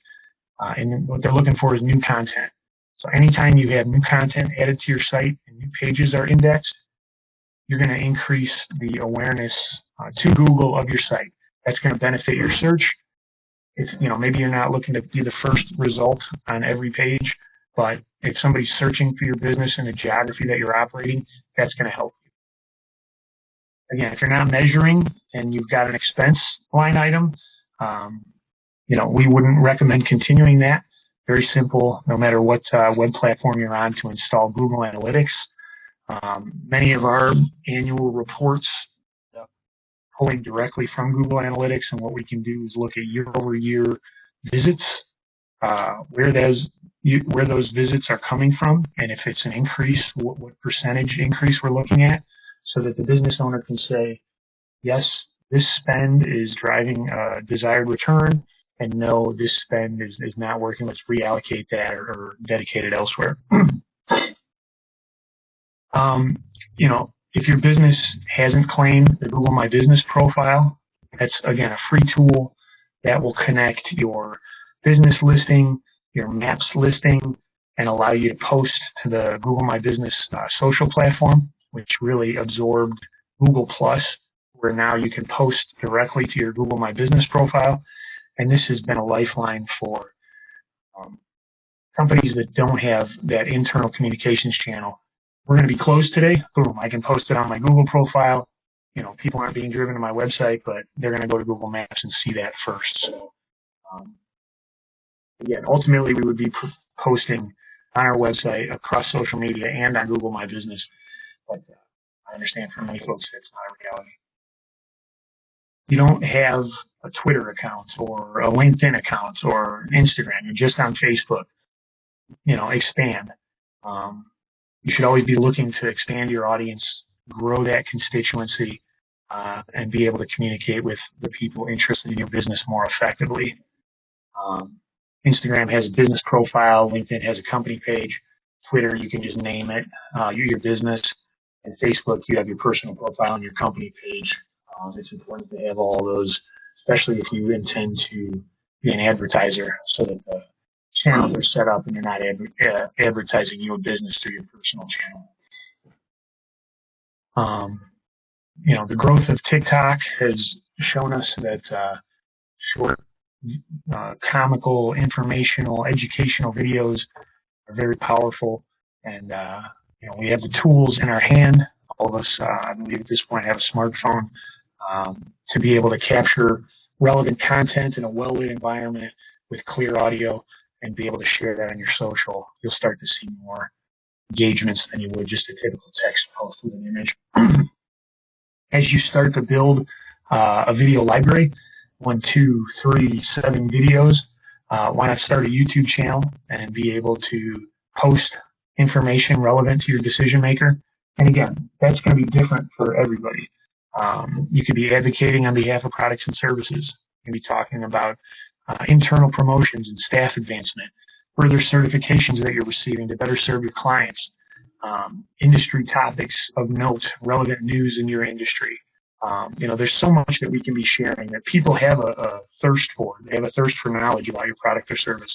And what they're looking for is new content. So anytime you have new content added to your site and new pages are indexed, you're going to increase the awareness to Google of your site. That's going to benefit your search. If, you know, maybe you're not looking to be the first result on every page, but if somebody's searching for your business in the geography that you're operating, that's going to help you. Again, if you're not measuring and you've got an expense line item, you know, we wouldn't recommend continuing that. Very simple, no matter what web platform you're on, to install Google Analytics. Many of our annual reports pulling directly from Google Analytics, and what we can do is look at year-over-year visits, where those visits are coming from, and if it's an increase, what percentage increase we're looking at, so that the business owner can say, yes, this spend is driving a desired return, and no, this spend is not working. Let's reallocate that or dedicate it elsewhere. You know, if your business hasn't claimed the Google My Business profile, that's, again, a free tool that will connect your business listing, your maps listing, and allow you to post to the Google My Business social platform, which really absorbed Google Plus, where now you can post directly to your Google My Business profile. And this has been a lifeline for companies that don't have that internal communications channel. We're going to be closed today. Boom, I can post it on my Google profile. You know, people aren't being driven to my website, but they're going to go to Google Maps and see that first. So, again, ultimately, we would be posting on our website, across social media, and on Google My Business. But I understand for many folks that's not a reality. You don't have a Twitter account or a LinkedIn account or Instagram. You're just on Facebook. You know, expand. You should always be looking to expand your audience, grow that constituency, and be able to communicate with the people interested in your business more effectively. Instagram has a business profile. LinkedIn has a company page. Twitter, you can just name it, your business. And Facebook, you have your personal profile and your company page. It's important to have all those, especially if you intend to be an advertiser, so that the channels are set up and you're not advertising your business through your personal channel. You know, the growth of TikTok has shown us that short, comical, informational, educational videos are very powerful, and you know, we have the tools in our hand. All of us, I believe, at this point, have a smartphone to be able to capture relevant content in a well-lit environment with clear audio, and be able to share that on your social. You'll start to see more engagements than you would just a typical text post with an image. As you start to build a video library, 1, 2, 3, 7 videos, why not start a YouTube channel and be able to post information relevant to your decision maker? And again, that's going to be different for everybody. You could be advocating on behalf of products and services. You can be talking about internal promotions and staff advancement, further certifications that you're receiving to better serve your clients, industry topics of note, relevant news in your industry. There's so much that we can be sharing that people have a thirst for. They have a thirst for knowledge about your product or service.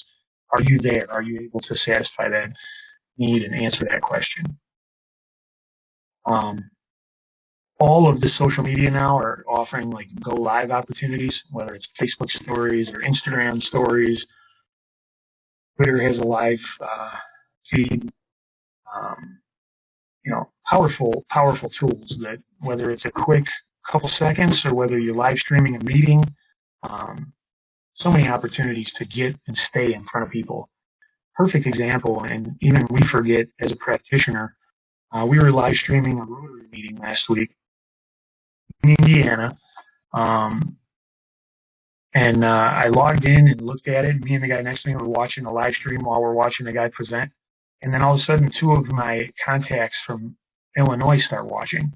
Are you there? Are you able to satisfy that need and answer that question? All of the social media now are offering like go live opportunities, whether it's Facebook stories or Instagram stories. Twitter has a live feed. Powerful tools that whether it's a quick couple seconds or whether you're live streaming a meeting, so many opportunities to get and stay in front of people. Perfect example, and even we forget as a practitioner, we were live streaming a Rotary meeting last week in Indiana, and I logged in and looked at it. Me and the guy next to me were watching the live stream while we're watching the guy present. And then all of a sudden, two of my contacts from Illinois start watching.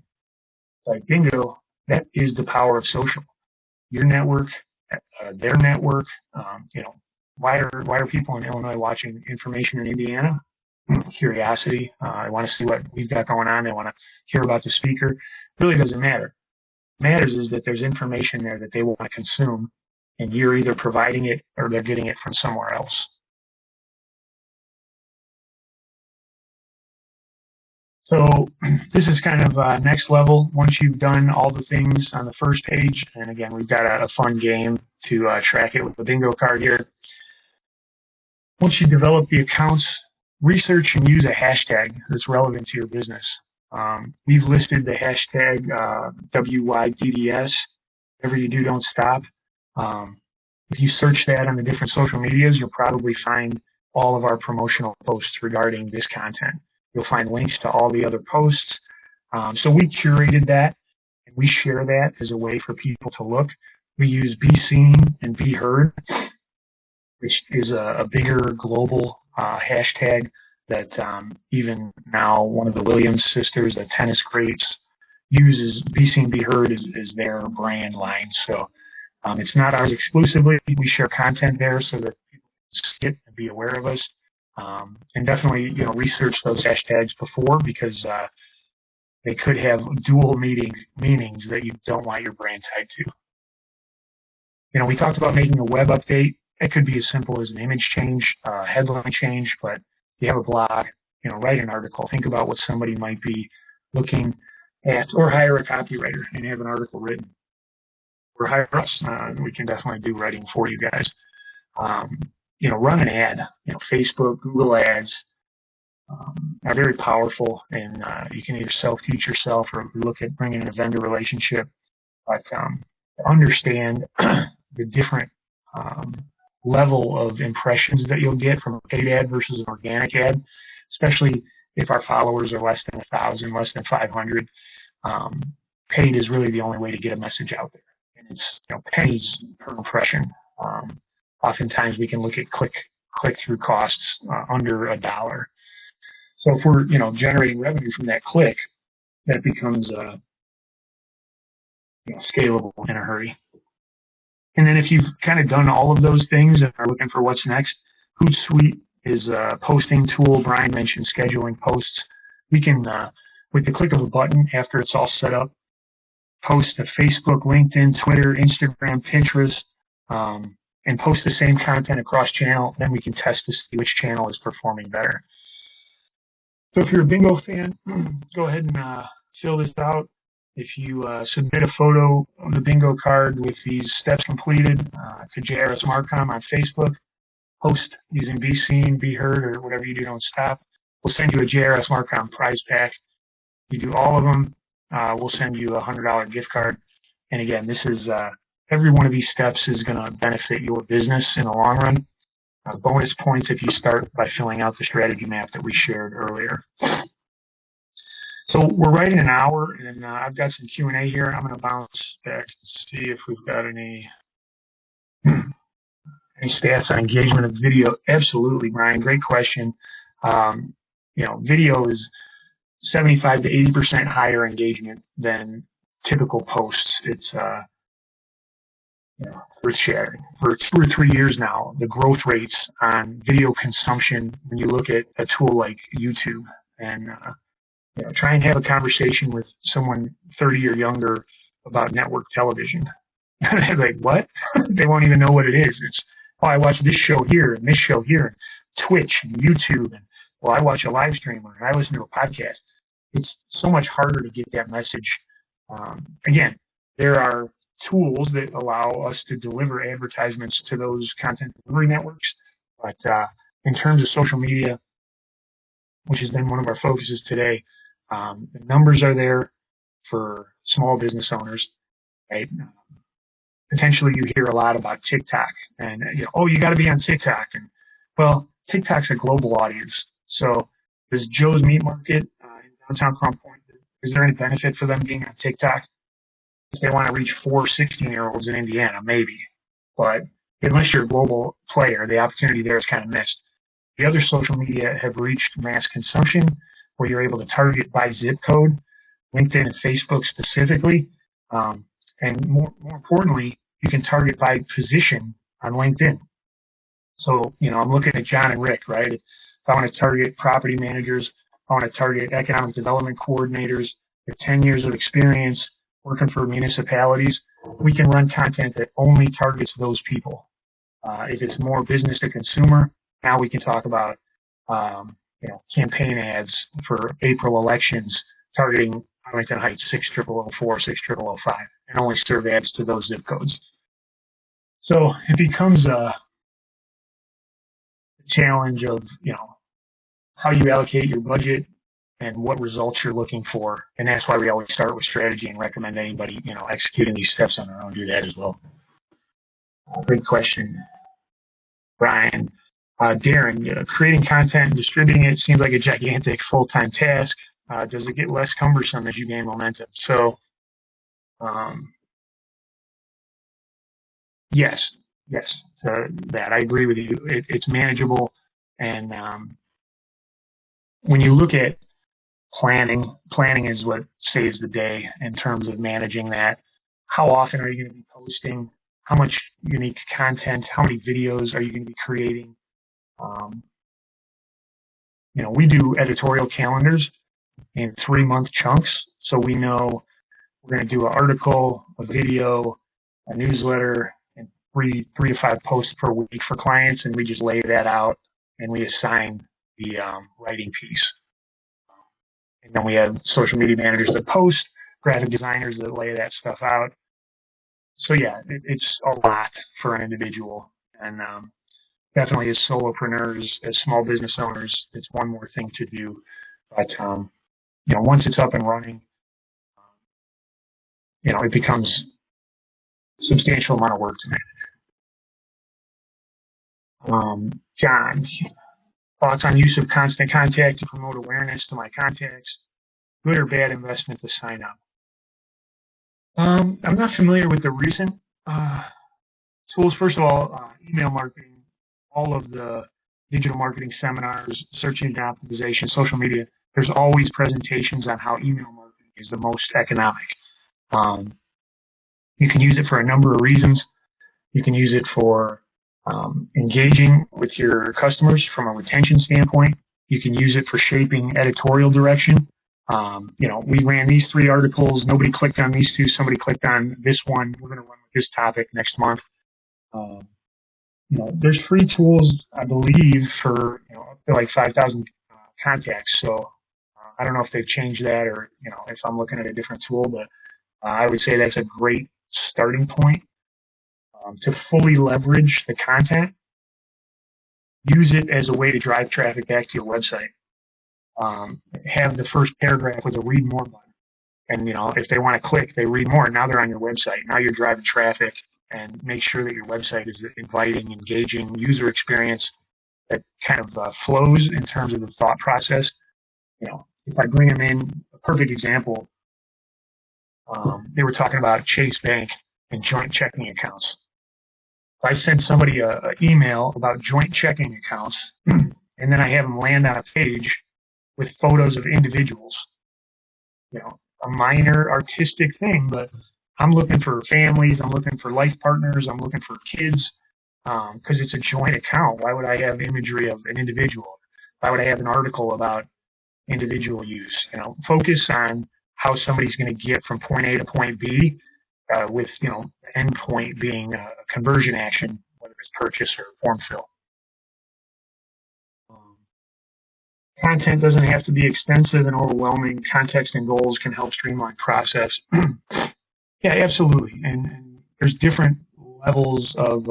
Like, bingo, that is the power of social. Your network, their network. Why are people in Illinois watching information in Indiana? Curiosity. I want to see what we've got going on. They want to hear about the speaker. It really doesn't matter. What matters is that there's information there that they want to consume, and you're either providing it or they're getting it from somewhere else. So this is kind of next level. Once you've done all the things on the first page, and again, we've got a fun game to track it with the bingo card here. Once you develop the accounts, research and use a hashtag that's relevant to your business. We've listed the hashtag WYDDS. Whatever you do, don't stop. If you search that on the different social medias, you'll probably find all of our promotional posts regarding this content. You'll find links to all the other posts. So we curated that, and we share that as a way for people to look. We use Be Seen and Be Heard, which is a bigger global hashtag that even now one of the Williams sisters, the tennis greats, uses. Be Seen, Be Heard is their brand line. So it's not ours exclusively. We share content there so that people can see it and be aware of us. And definitely, research those hashtags before, because they could have dual meanings that you don't want your brand tied to. We talked about making a web update. It could be as simple as an image change, headline change, but if you have a blog, write an article. Think about what somebody might be looking at, or hire a copywriter and have an article written. Or hire us. We can definitely do writing for you guys. Run an ad. Facebook, Google ads are very powerful, and you can either self-teach yourself or look at bringing in a vendor relationship. But understand the different level of impressions that you'll get from a paid ad versus an organic ad, especially if our followers are less than 1,000, less than 500. Paid is really the only way to get a message out there, and it's pennies per impression. Oftentimes we can look at click-through costs under $1. So if we're generating revenue from that click, that becomes scalable in a hurry. And then if you've kind of done all of those things and are looking for what's next, Hootsuite is a posting tool. Brian mentioned scheduling posts. We can, with the click of a button after it's all set up, post to Facebook, LinkedIn, Twitter, Instagram, Pinterest, and post the same content across channel. Then we can test to see which channel is performing better. So if you're a bingo fan, go ahead and fill this out. If you submit a photo of the bingo card with these steps completed to JRS MarCom on Facebook, post using Be Seen, Be Heard, or whatever you do, don't stop. We'll send you a JRS MarCom prize pack. If you do all of them, we'll send you a $100 gift card. And again, this is every one of these steps is going to benefit your business in the long run. Bonus points if you start by filling out the strategy map that we shared earlier. So we're right in an hour, and I've got some Q&A here. I'm going to bounce back to see if we've got any stats on engagement of video. Absolutely, Brian. Great question. Video is 75 to 80% higher engagement than typical posts. It's earth-shattering. For 2 or 3 years now, the growth rates on video consumption, when you look at a tool like YouTube, and try and have a conversation with someone 30 or younger about network television. Like, what? They won't even know what it is. It's, oh, I watch this show here and this show here, and Twitch and YouTube, and well, I watch a live streamer and I listen to a podcast. It's so much harder to get that message. Again, there are tools that allow us to deliver advertisements to those content delivery networks, but in terms of social media, which has been one of our focuses today, the numbers are there for small business owners, right? Potentially you hear a lot about TikTok and, oh, you got to be on TikTok. And, well, TikTok's a global audience. So does Joe's Meat Market in downtown Crown Point, is there any benefit for them being on TikTok? If they want to reach 4 16-year-olds in Indiana, maybe. But unless you're a global player, the opportunity there is kind of missed. The other social media have reached mass consumption where you're able to target by zip code, LinkedIn and Facebook specifically. And more importantly, you can target by position on LinkedIn. So, I'm looking at John and Rick, right? If I want to target property managers, I want to target economic development coordinators with 10 years of experience working for municipalities, we can run content that only targets those people. If it's more business to consumer, now we can talk about, campaign ads for April elections targeting Arlington Heights 60004, 60005, and only serve ads to those zip codes. So it becomes a challenge of, how you allocate your budget and what results you're looking for. And that's why we always start with strategy and recommend anybody, executing these steps on their own do that as well. Great question, Brian. Darren, creating content and distributing it seems like a gigantic full-time task. Does it get less cumbersome as you gain momentum? So, yes, that I agree with you. It's manageable, and when you look at planning is what saves the day in terms of managing that. How often are you going to be posting? How much unique content? How many videos are you going to be creating? We do editorial calendars in 3-month chunks, so we know we're going to do an article, a video, a newsletter, and three to 5 posts per week for clients, and we just lay that out and we assign the writing piece. And then we have social media managers that post, graphic designers that lay that stuff out. So yeah, it's a lot for an individual, and definitely as solopreneurs, as small business owners, it's one more thing to do. But once it's up and running, it becomes a substantial amount of work to manage. John, thoughts on use of constant contact to promote awareness to my contacts? Good or bad investment to sign up? I'm not familiar with the recent tools. First of all, email marketing, all of the digital marketing seminars, search engine optimization, social media, there's always presentations on how email marketing is the most economic. You can use it for a number of reasons. You can use it for engaging with your customers from a retention standpoint. You can use it for shaping editorial direction. We ran these 3 articles. Nobody clicked on these 2. Somebody clicked on this one. We're going to run with this topic next month. There's free tools, I believe, for up to like 5,000 contacts. So I don't know if they've changed that or if I'm looking at a different tool, but I would say that's a great starting point. To fully leverage the content, use it as a way to drive traffic back to your website. Have the first paragraph with a read more button. And, if they want to click, they read more. Now they're on your website. Now you're driving traffic, and make sure that your website is inviting, engaging user experience that kind of flows in terms of the thought process. If I bring them in, a perfect example, they were talking about Chase Bank and joint checking accounts. If I send somebody an email about joint checking accounts, and then I have them land on a page with photos of individuals, a minor artistic thing, but I'm looking for families, I'm looking for life partners, I'm looking for kids, because it's a joint account. Why would I have imagery of an individual? Why would I have an article about individual use? Focus on how somebody's going to get from point A to point B, with the end point being a conversion action, whether it's purchase or form fill. Content doesn't have to be extensive and overwhelming. Context and goals can help streamline process. Yeah, absolutely. And there's different levels of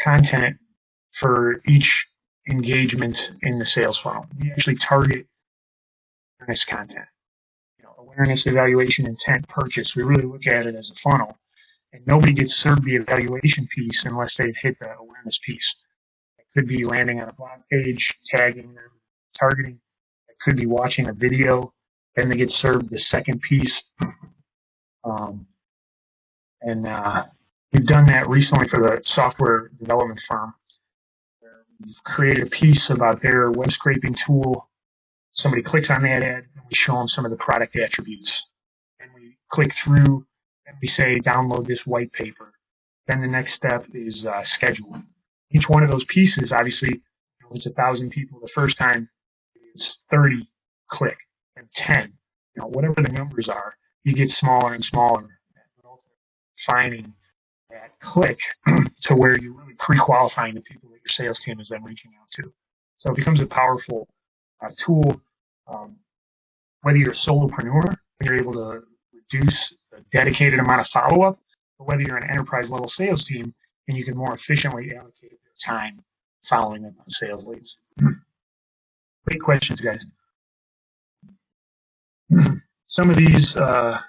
content for each engagement in the sales funnel. We actually target awareness content. Awareness, evaluation, intent, purchase. We really look at it as a funnel. And nobody gets served the evaluation piece unless they've hit the awareness piece. It could be landing on a blog page, tagging them, targeting. It could be watching a video. Then they get served the second piece. We've done that recently for the software development firm. We've created a piece about their web scraping tool. Somebody clicks on that ad, and we show them some of the product attributes. And we click through, and we say, download this white paper. Then the next step is scheduling. Each one of those pieces, obviously, it's 1,000 people the first time, it's 30 click, and 10. Whatever the numbers are, you get smaller and smaller. Finding that click to where you're really pre-qualifying the people that your sales team is then reaching out to. So it becomes a powerful tool, whether you're a solopreneur and you're able to reduce a dedicated amount of follow-up, or whether you're an enterprise-level sales team and you can more efficiently allocate their time following up on sales leads. Great questions, guys. Some of these are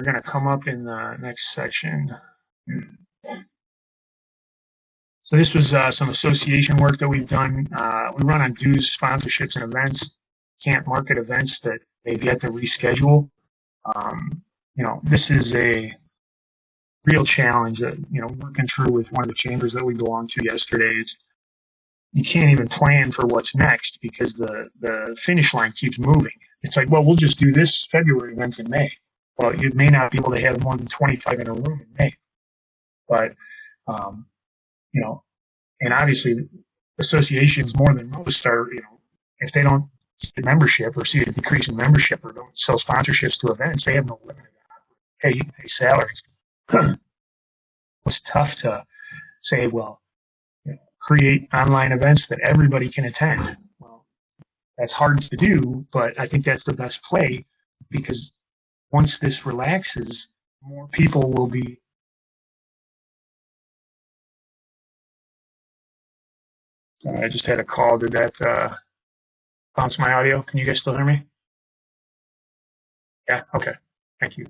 going to come up in the next section. So this was some association work that we've done. We run on dues, sponsorships, and events. Can't market events that they've yet to reschedule. This is a real challenge that, working through with one of the chambers that we belonged to yesterday is you can't even plan for what's next because the finish line keeps moving. It's like, well, we'll just do this February event in May. Well, you may not be able to have more than 25 in a room in May. But, and obviously associations more than most are, if they don't get membership or see a decrease in membership or don't sell sponsorships to events, they have no limit to pay salaries. It's tough to say, well, create online events that everybody can attend. Well, that's hard to do, but I think that's the best play because once this relaxes, more people will be. I just had a call. Did that bounce my audio? Can you guys still hear me? Yeah? Okay. Thank you.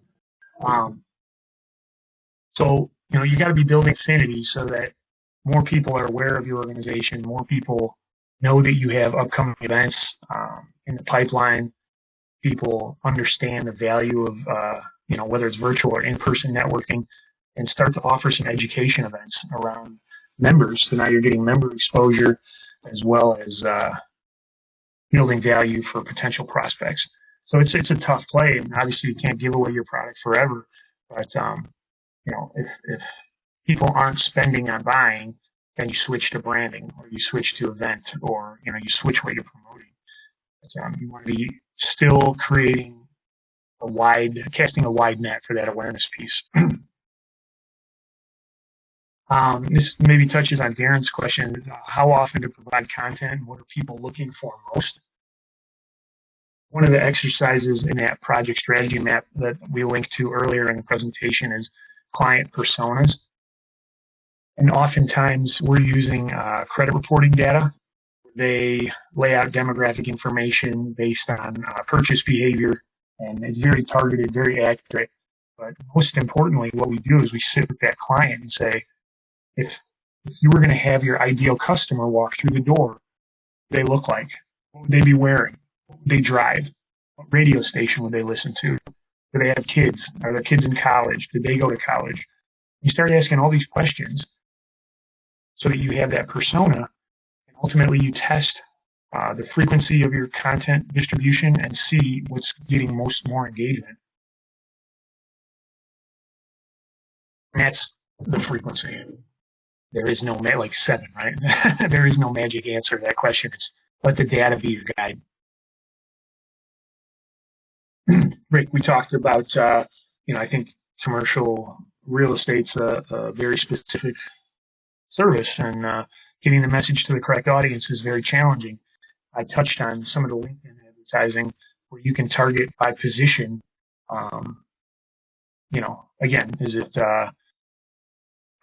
So, you got to be building affinity so that more people are aware of your organization, more people know that you have upcoming events in the pipeline. People understand the value of, whether it's virtual or in-person networking, and start to offer some education events around members. So now you're getting member exposure as well as building value for potential prospects. So it's a tough play, and obviously you can't give away your product forever. But if people aren't spending on buying, then you switch to branding, or you switch to event, or you switch what you're promoting. But, you want to be still creating casting a wide net for that awareness piece. This maybe touches on Darren's question: how often to provide content? What are people looking for most? One of the exercises in that project strategy map that we linked to earlier in the presentation is client personas. And oftentimes we're using credit reporting data. They lay out demographic information based on purchase behavior, and it's very targeted, very accurate. But most importantly, what we do is we sit with that client and say, if you were going to have your ideal customer walk through the door, what do they look like? What would they be wearing? What would they drive? What radio station would they listen to? Do they have kids? Are their kids in college? Did they go to college? You start asking all these questions so that you have that persona, and ultimately you test the frequency of your content distribution and see what's getting more engagement. And that's the frequency. There is no, like 7, right? There is no magic answer to that question. It's let the data be your guide. Rick, we talked about, I think commercial real estate's a very specific service, and getting the message to the correct audience is very challenging. I touched on some of the LinkedIn advertising where you can target by position. Again, is it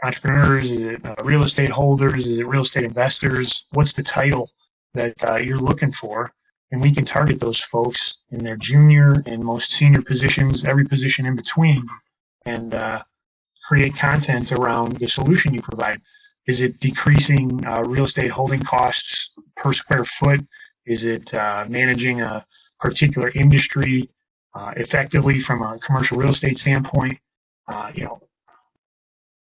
entrepreneurs? Is it real estate holders? Is it real estate investors? What's the title that you're looking for? And we can target those folks in their junior and most senior positions, every position in between, and create content around the solution you provide. Is it decreasing real estate holding costs per square foot? Is it managing a particular industry effectively from a commercial real estate standpoint?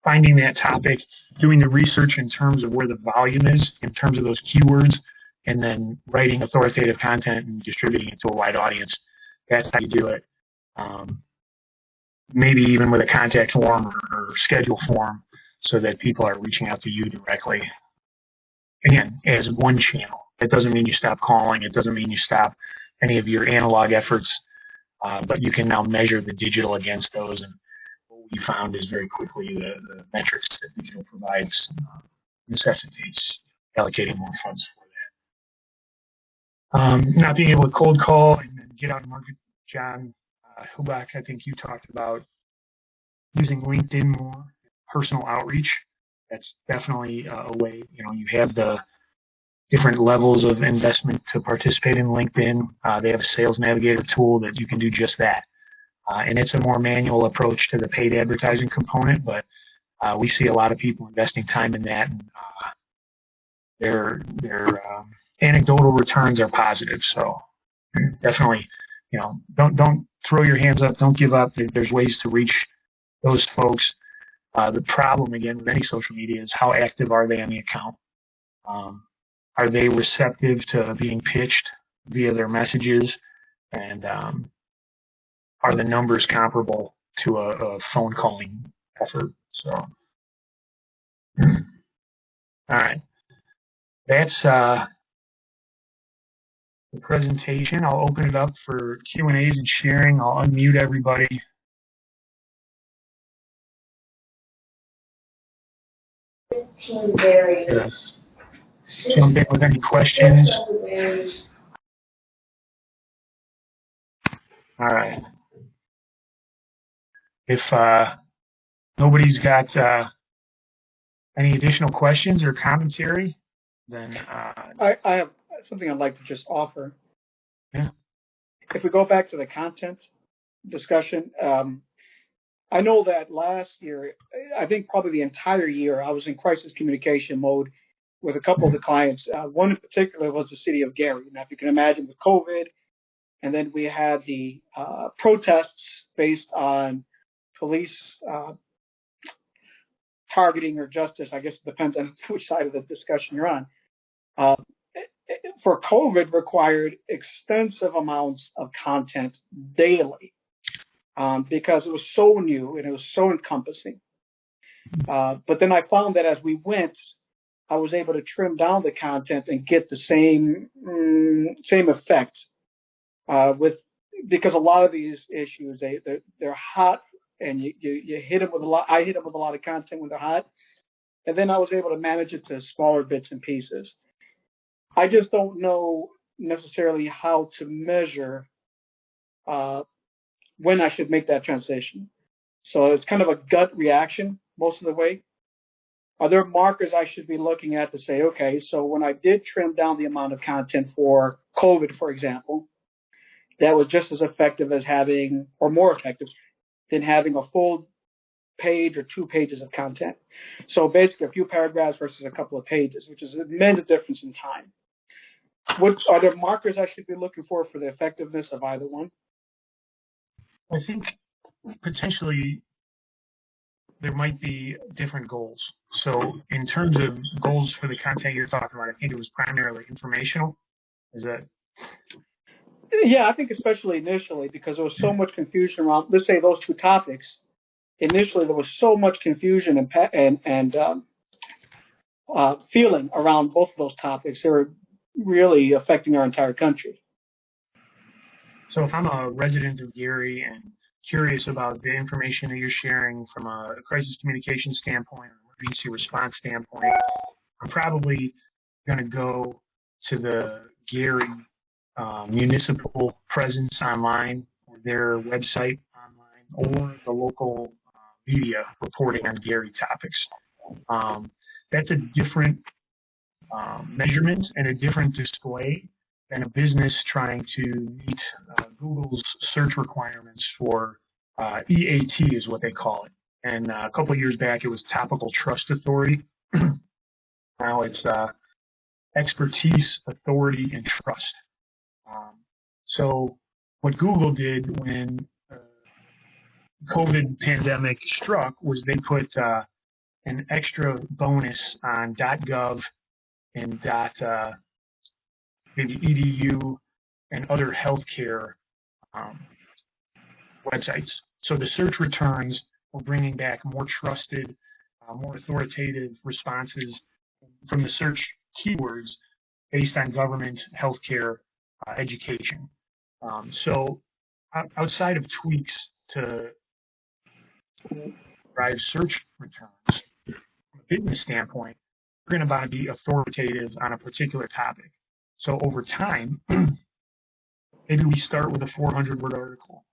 Finding that topic, doing the research in terms of where the volume is, in terms of those keywords, and then writing authoritative content and distributing it to a wide audience. That's how you do it. Maybe even with a contact form or schedule form so that people are reaching out to you directly. Again, as one channel. It doesn't mean you stop calling. It doesn't mean you stop any of your analog efforts, but you can now measure the digital against those. And what we found is very quickly the metrics that digital provides necessitates allocating more funds for that. Not being able to cold call and get out and market. John Hubach, I think you talked about using LinkedIn more, personal outreach. That's definitely a way. You have the different levels of investment to participate in LinkedIn. They have a sales navigator tool that you can do just that. And it's a more manual approach to the paid advertising component, but we see a lot of people investing time in that, and their anecdotal returns are positive. So definitely, don't throw your hands up, don't give up. There's ways to reach those folks. The problem, again, with any social media is how active are they on the account? Are they receptive to being pitched via their messages? And are the numbers comparable to a phone calling effort? So, all right. That's the presentation. I'll open it up for Q&As and sharing. I'll unmute everybody. Yes. Jump in with any questions. All right. If nobody's got any additional questions or commentary, then I have something I'd like to just offer. Yeah. If we go back to the content discussion, I know that last year, I think probably the entire year, I was in crisis communication mode with a couple of the clients. One in particular was the city of Gary. Now, if you can imagine, with COVID, and then we had the protests based on police targeting or justice. I guess it depends on which side of the discussion you're on. For COVID, required extensive amounts of content daily because it was so new and it was so encompassing. But then I found that as we went, I was able to trim down the content and get the same effect because a lot of these issues they're hot, and you hit them with a lot. I hit them with a lot of content when they're hot, and then I was able to manage it to smaller bits and pieces. I just don't know necessarily how to measure when I should make that transition. So it's kind of a gut reaction most of the way. Are there markers I should be looking at to say, okay, so when I did trim down the amount of content for COVID, for example, that was just as effective as having, or more effective than having a full page or 2 pages of content. So basically a few paragraphs versus a couple of pages, which is a immense difference in time. Are there markers I should be looking for the effectiveness of either one? I think potentially there might be different goals. So in terms of goals for the content you're talking about, I think it was primarily informational. Is that? Yeah, I think especially initially because there was so much confusion around, let's say, those 2 topics. initially there was so much confusion and feeling around both of those topics. They were really affecting our entire country. So if I'm a resident of Gary and curious about the information that you're sharing from a crisis communication standpoint or emergency response standpoint, I'm probably going to go to the Gary municipal presence online, or their website online, or the local media reporting on Gary topics. That's a different measurement and a different display than a business trying to meet Google's search requirements for EAT is what they call it. And a couple of years back, it was Topical Trust Authority. Now it's Expertise, Authority, and Trust. So what Google did when COVID pandemic struck was they put an extra bonus on .gov and maybe .edu and other healthcare websites. So the search returns were bringing back more trusted, more authoritative responses from the search keywords based on government, healthcare, education. So outside of tweaks to drive search returns, from a business standpoint, we're going to want to be authoritative on a particular topic. So over time, maybe we start with a 400-word article,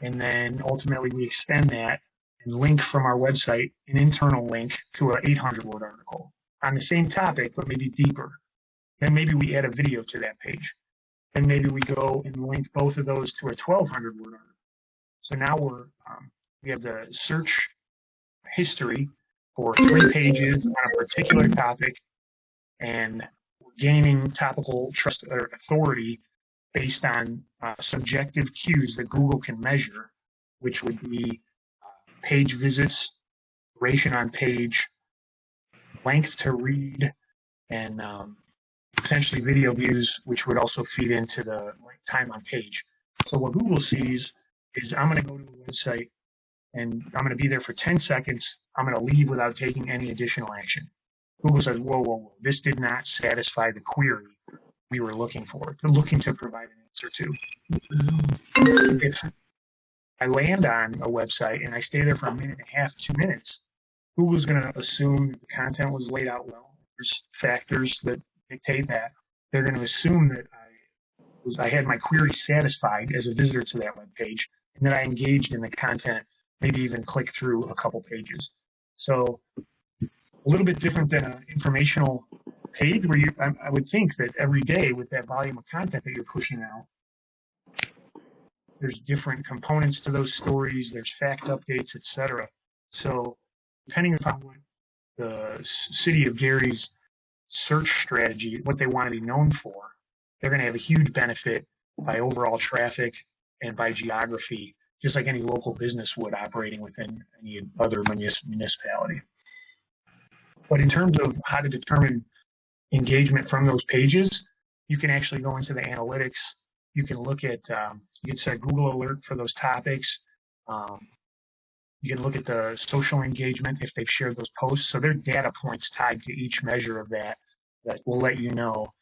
and then ultimately we extend that and link from our website an internal link to an 800-word article on the same topic, but maybe deeper. Then maybe we add a video to that page. Then maybe we go and link both of those to a 1,200-word article. So now we have the search history for 3 pages on a particular topic, and we're gaining topical trust or authority based on subjective cues that Google can measure, which would be page visits, duration on page, length to read, and potentially video views, which would also feed into the time on page. So what Google sees is I'm going to go to the website and I'm going to be there for 10 seconds. I'm going to leave without taking any additional action. Google says, whoa, whoa, whoa, this did not satisfy the query we were looking for. They're looking to provide an answer to. If I land on a website and I stay there for a minute and a half, 2 minutes, Google's going to assume that the content was laid out well. There's factors that dictate that. They're going to assume that I had my query satisfied as a visitor to that web page, and that I engaged in the content, maybe even clicked through a couple pages. So a little bit different than an informational page where I would think that every day with that volume of content that you're pushing out, there's different components to those stories, there's fact updates, etc. So depending upon what the city of Gary's search strategy, what they want to be known for, they're going to have a huge benefit by overall traffic and by geography, just like any local business would operating within any other municipality. But in terms of how to determine engagement from those pages, you can actually go into the analytics. You can look at, you can set Google alert for those topics. You can look at the social engagement if they've shared those posts. So there are data points tied to each measure of that will let you know,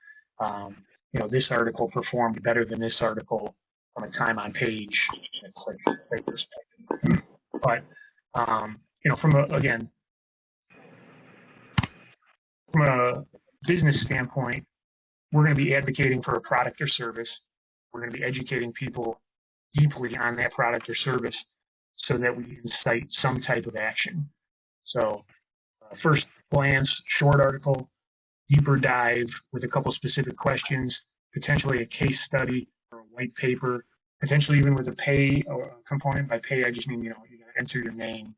this article performed better than this article from a time on page and click perspective. But, from a business standpoint, we're going to be advocating for a product or service. We're going to be educating people deeply on that product or service so that we incite some type of action. So first glance, short article, deeper dive with a couple specific questions, potentially a case study or a white paper, potentially even with a pay component. By pay, I just mean, you got to enter your name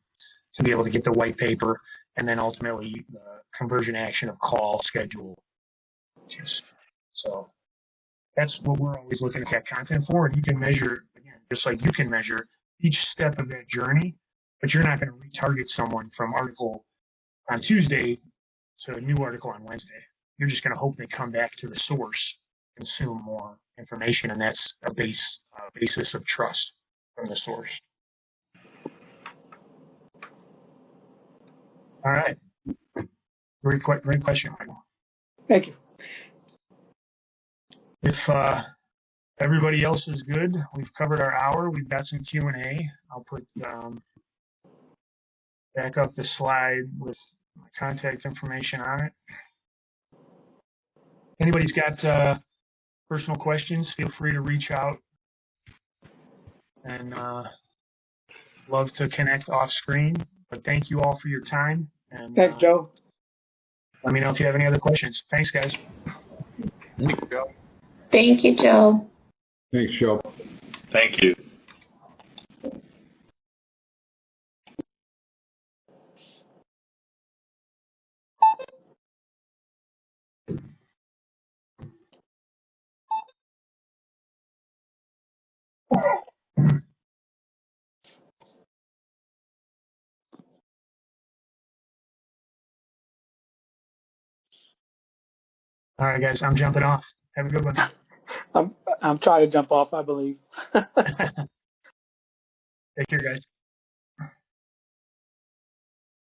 to be able to get the white paper, and then ultimately the conversion action of call, schedule. So that's what we're always looking at that content for. And you can measure, again, just like you can measure each step of that journey, but you're not going to retarget someone from article on Tuesday to a new article on Wednesday. You're just going to hope they come back to the source, consume more information, and that's a basis of trust from the source. All right. Great question, Michael. Thank you. If everybody else is good, we've covered our hour. We've got some Q&A. I'll put back up the slide with my contact information on it. Anybody's got personal questions, feel free to reach out. And love to connect off screen. But thank you all for your time. And Thanks, Joe. let me know if you have any other questions. Thanks, guys. Thank you, Joe. Thanks, Joe. Thank you. All right, guys, I'm jumping off. Have a good one. I'm trying to jump off, I believe.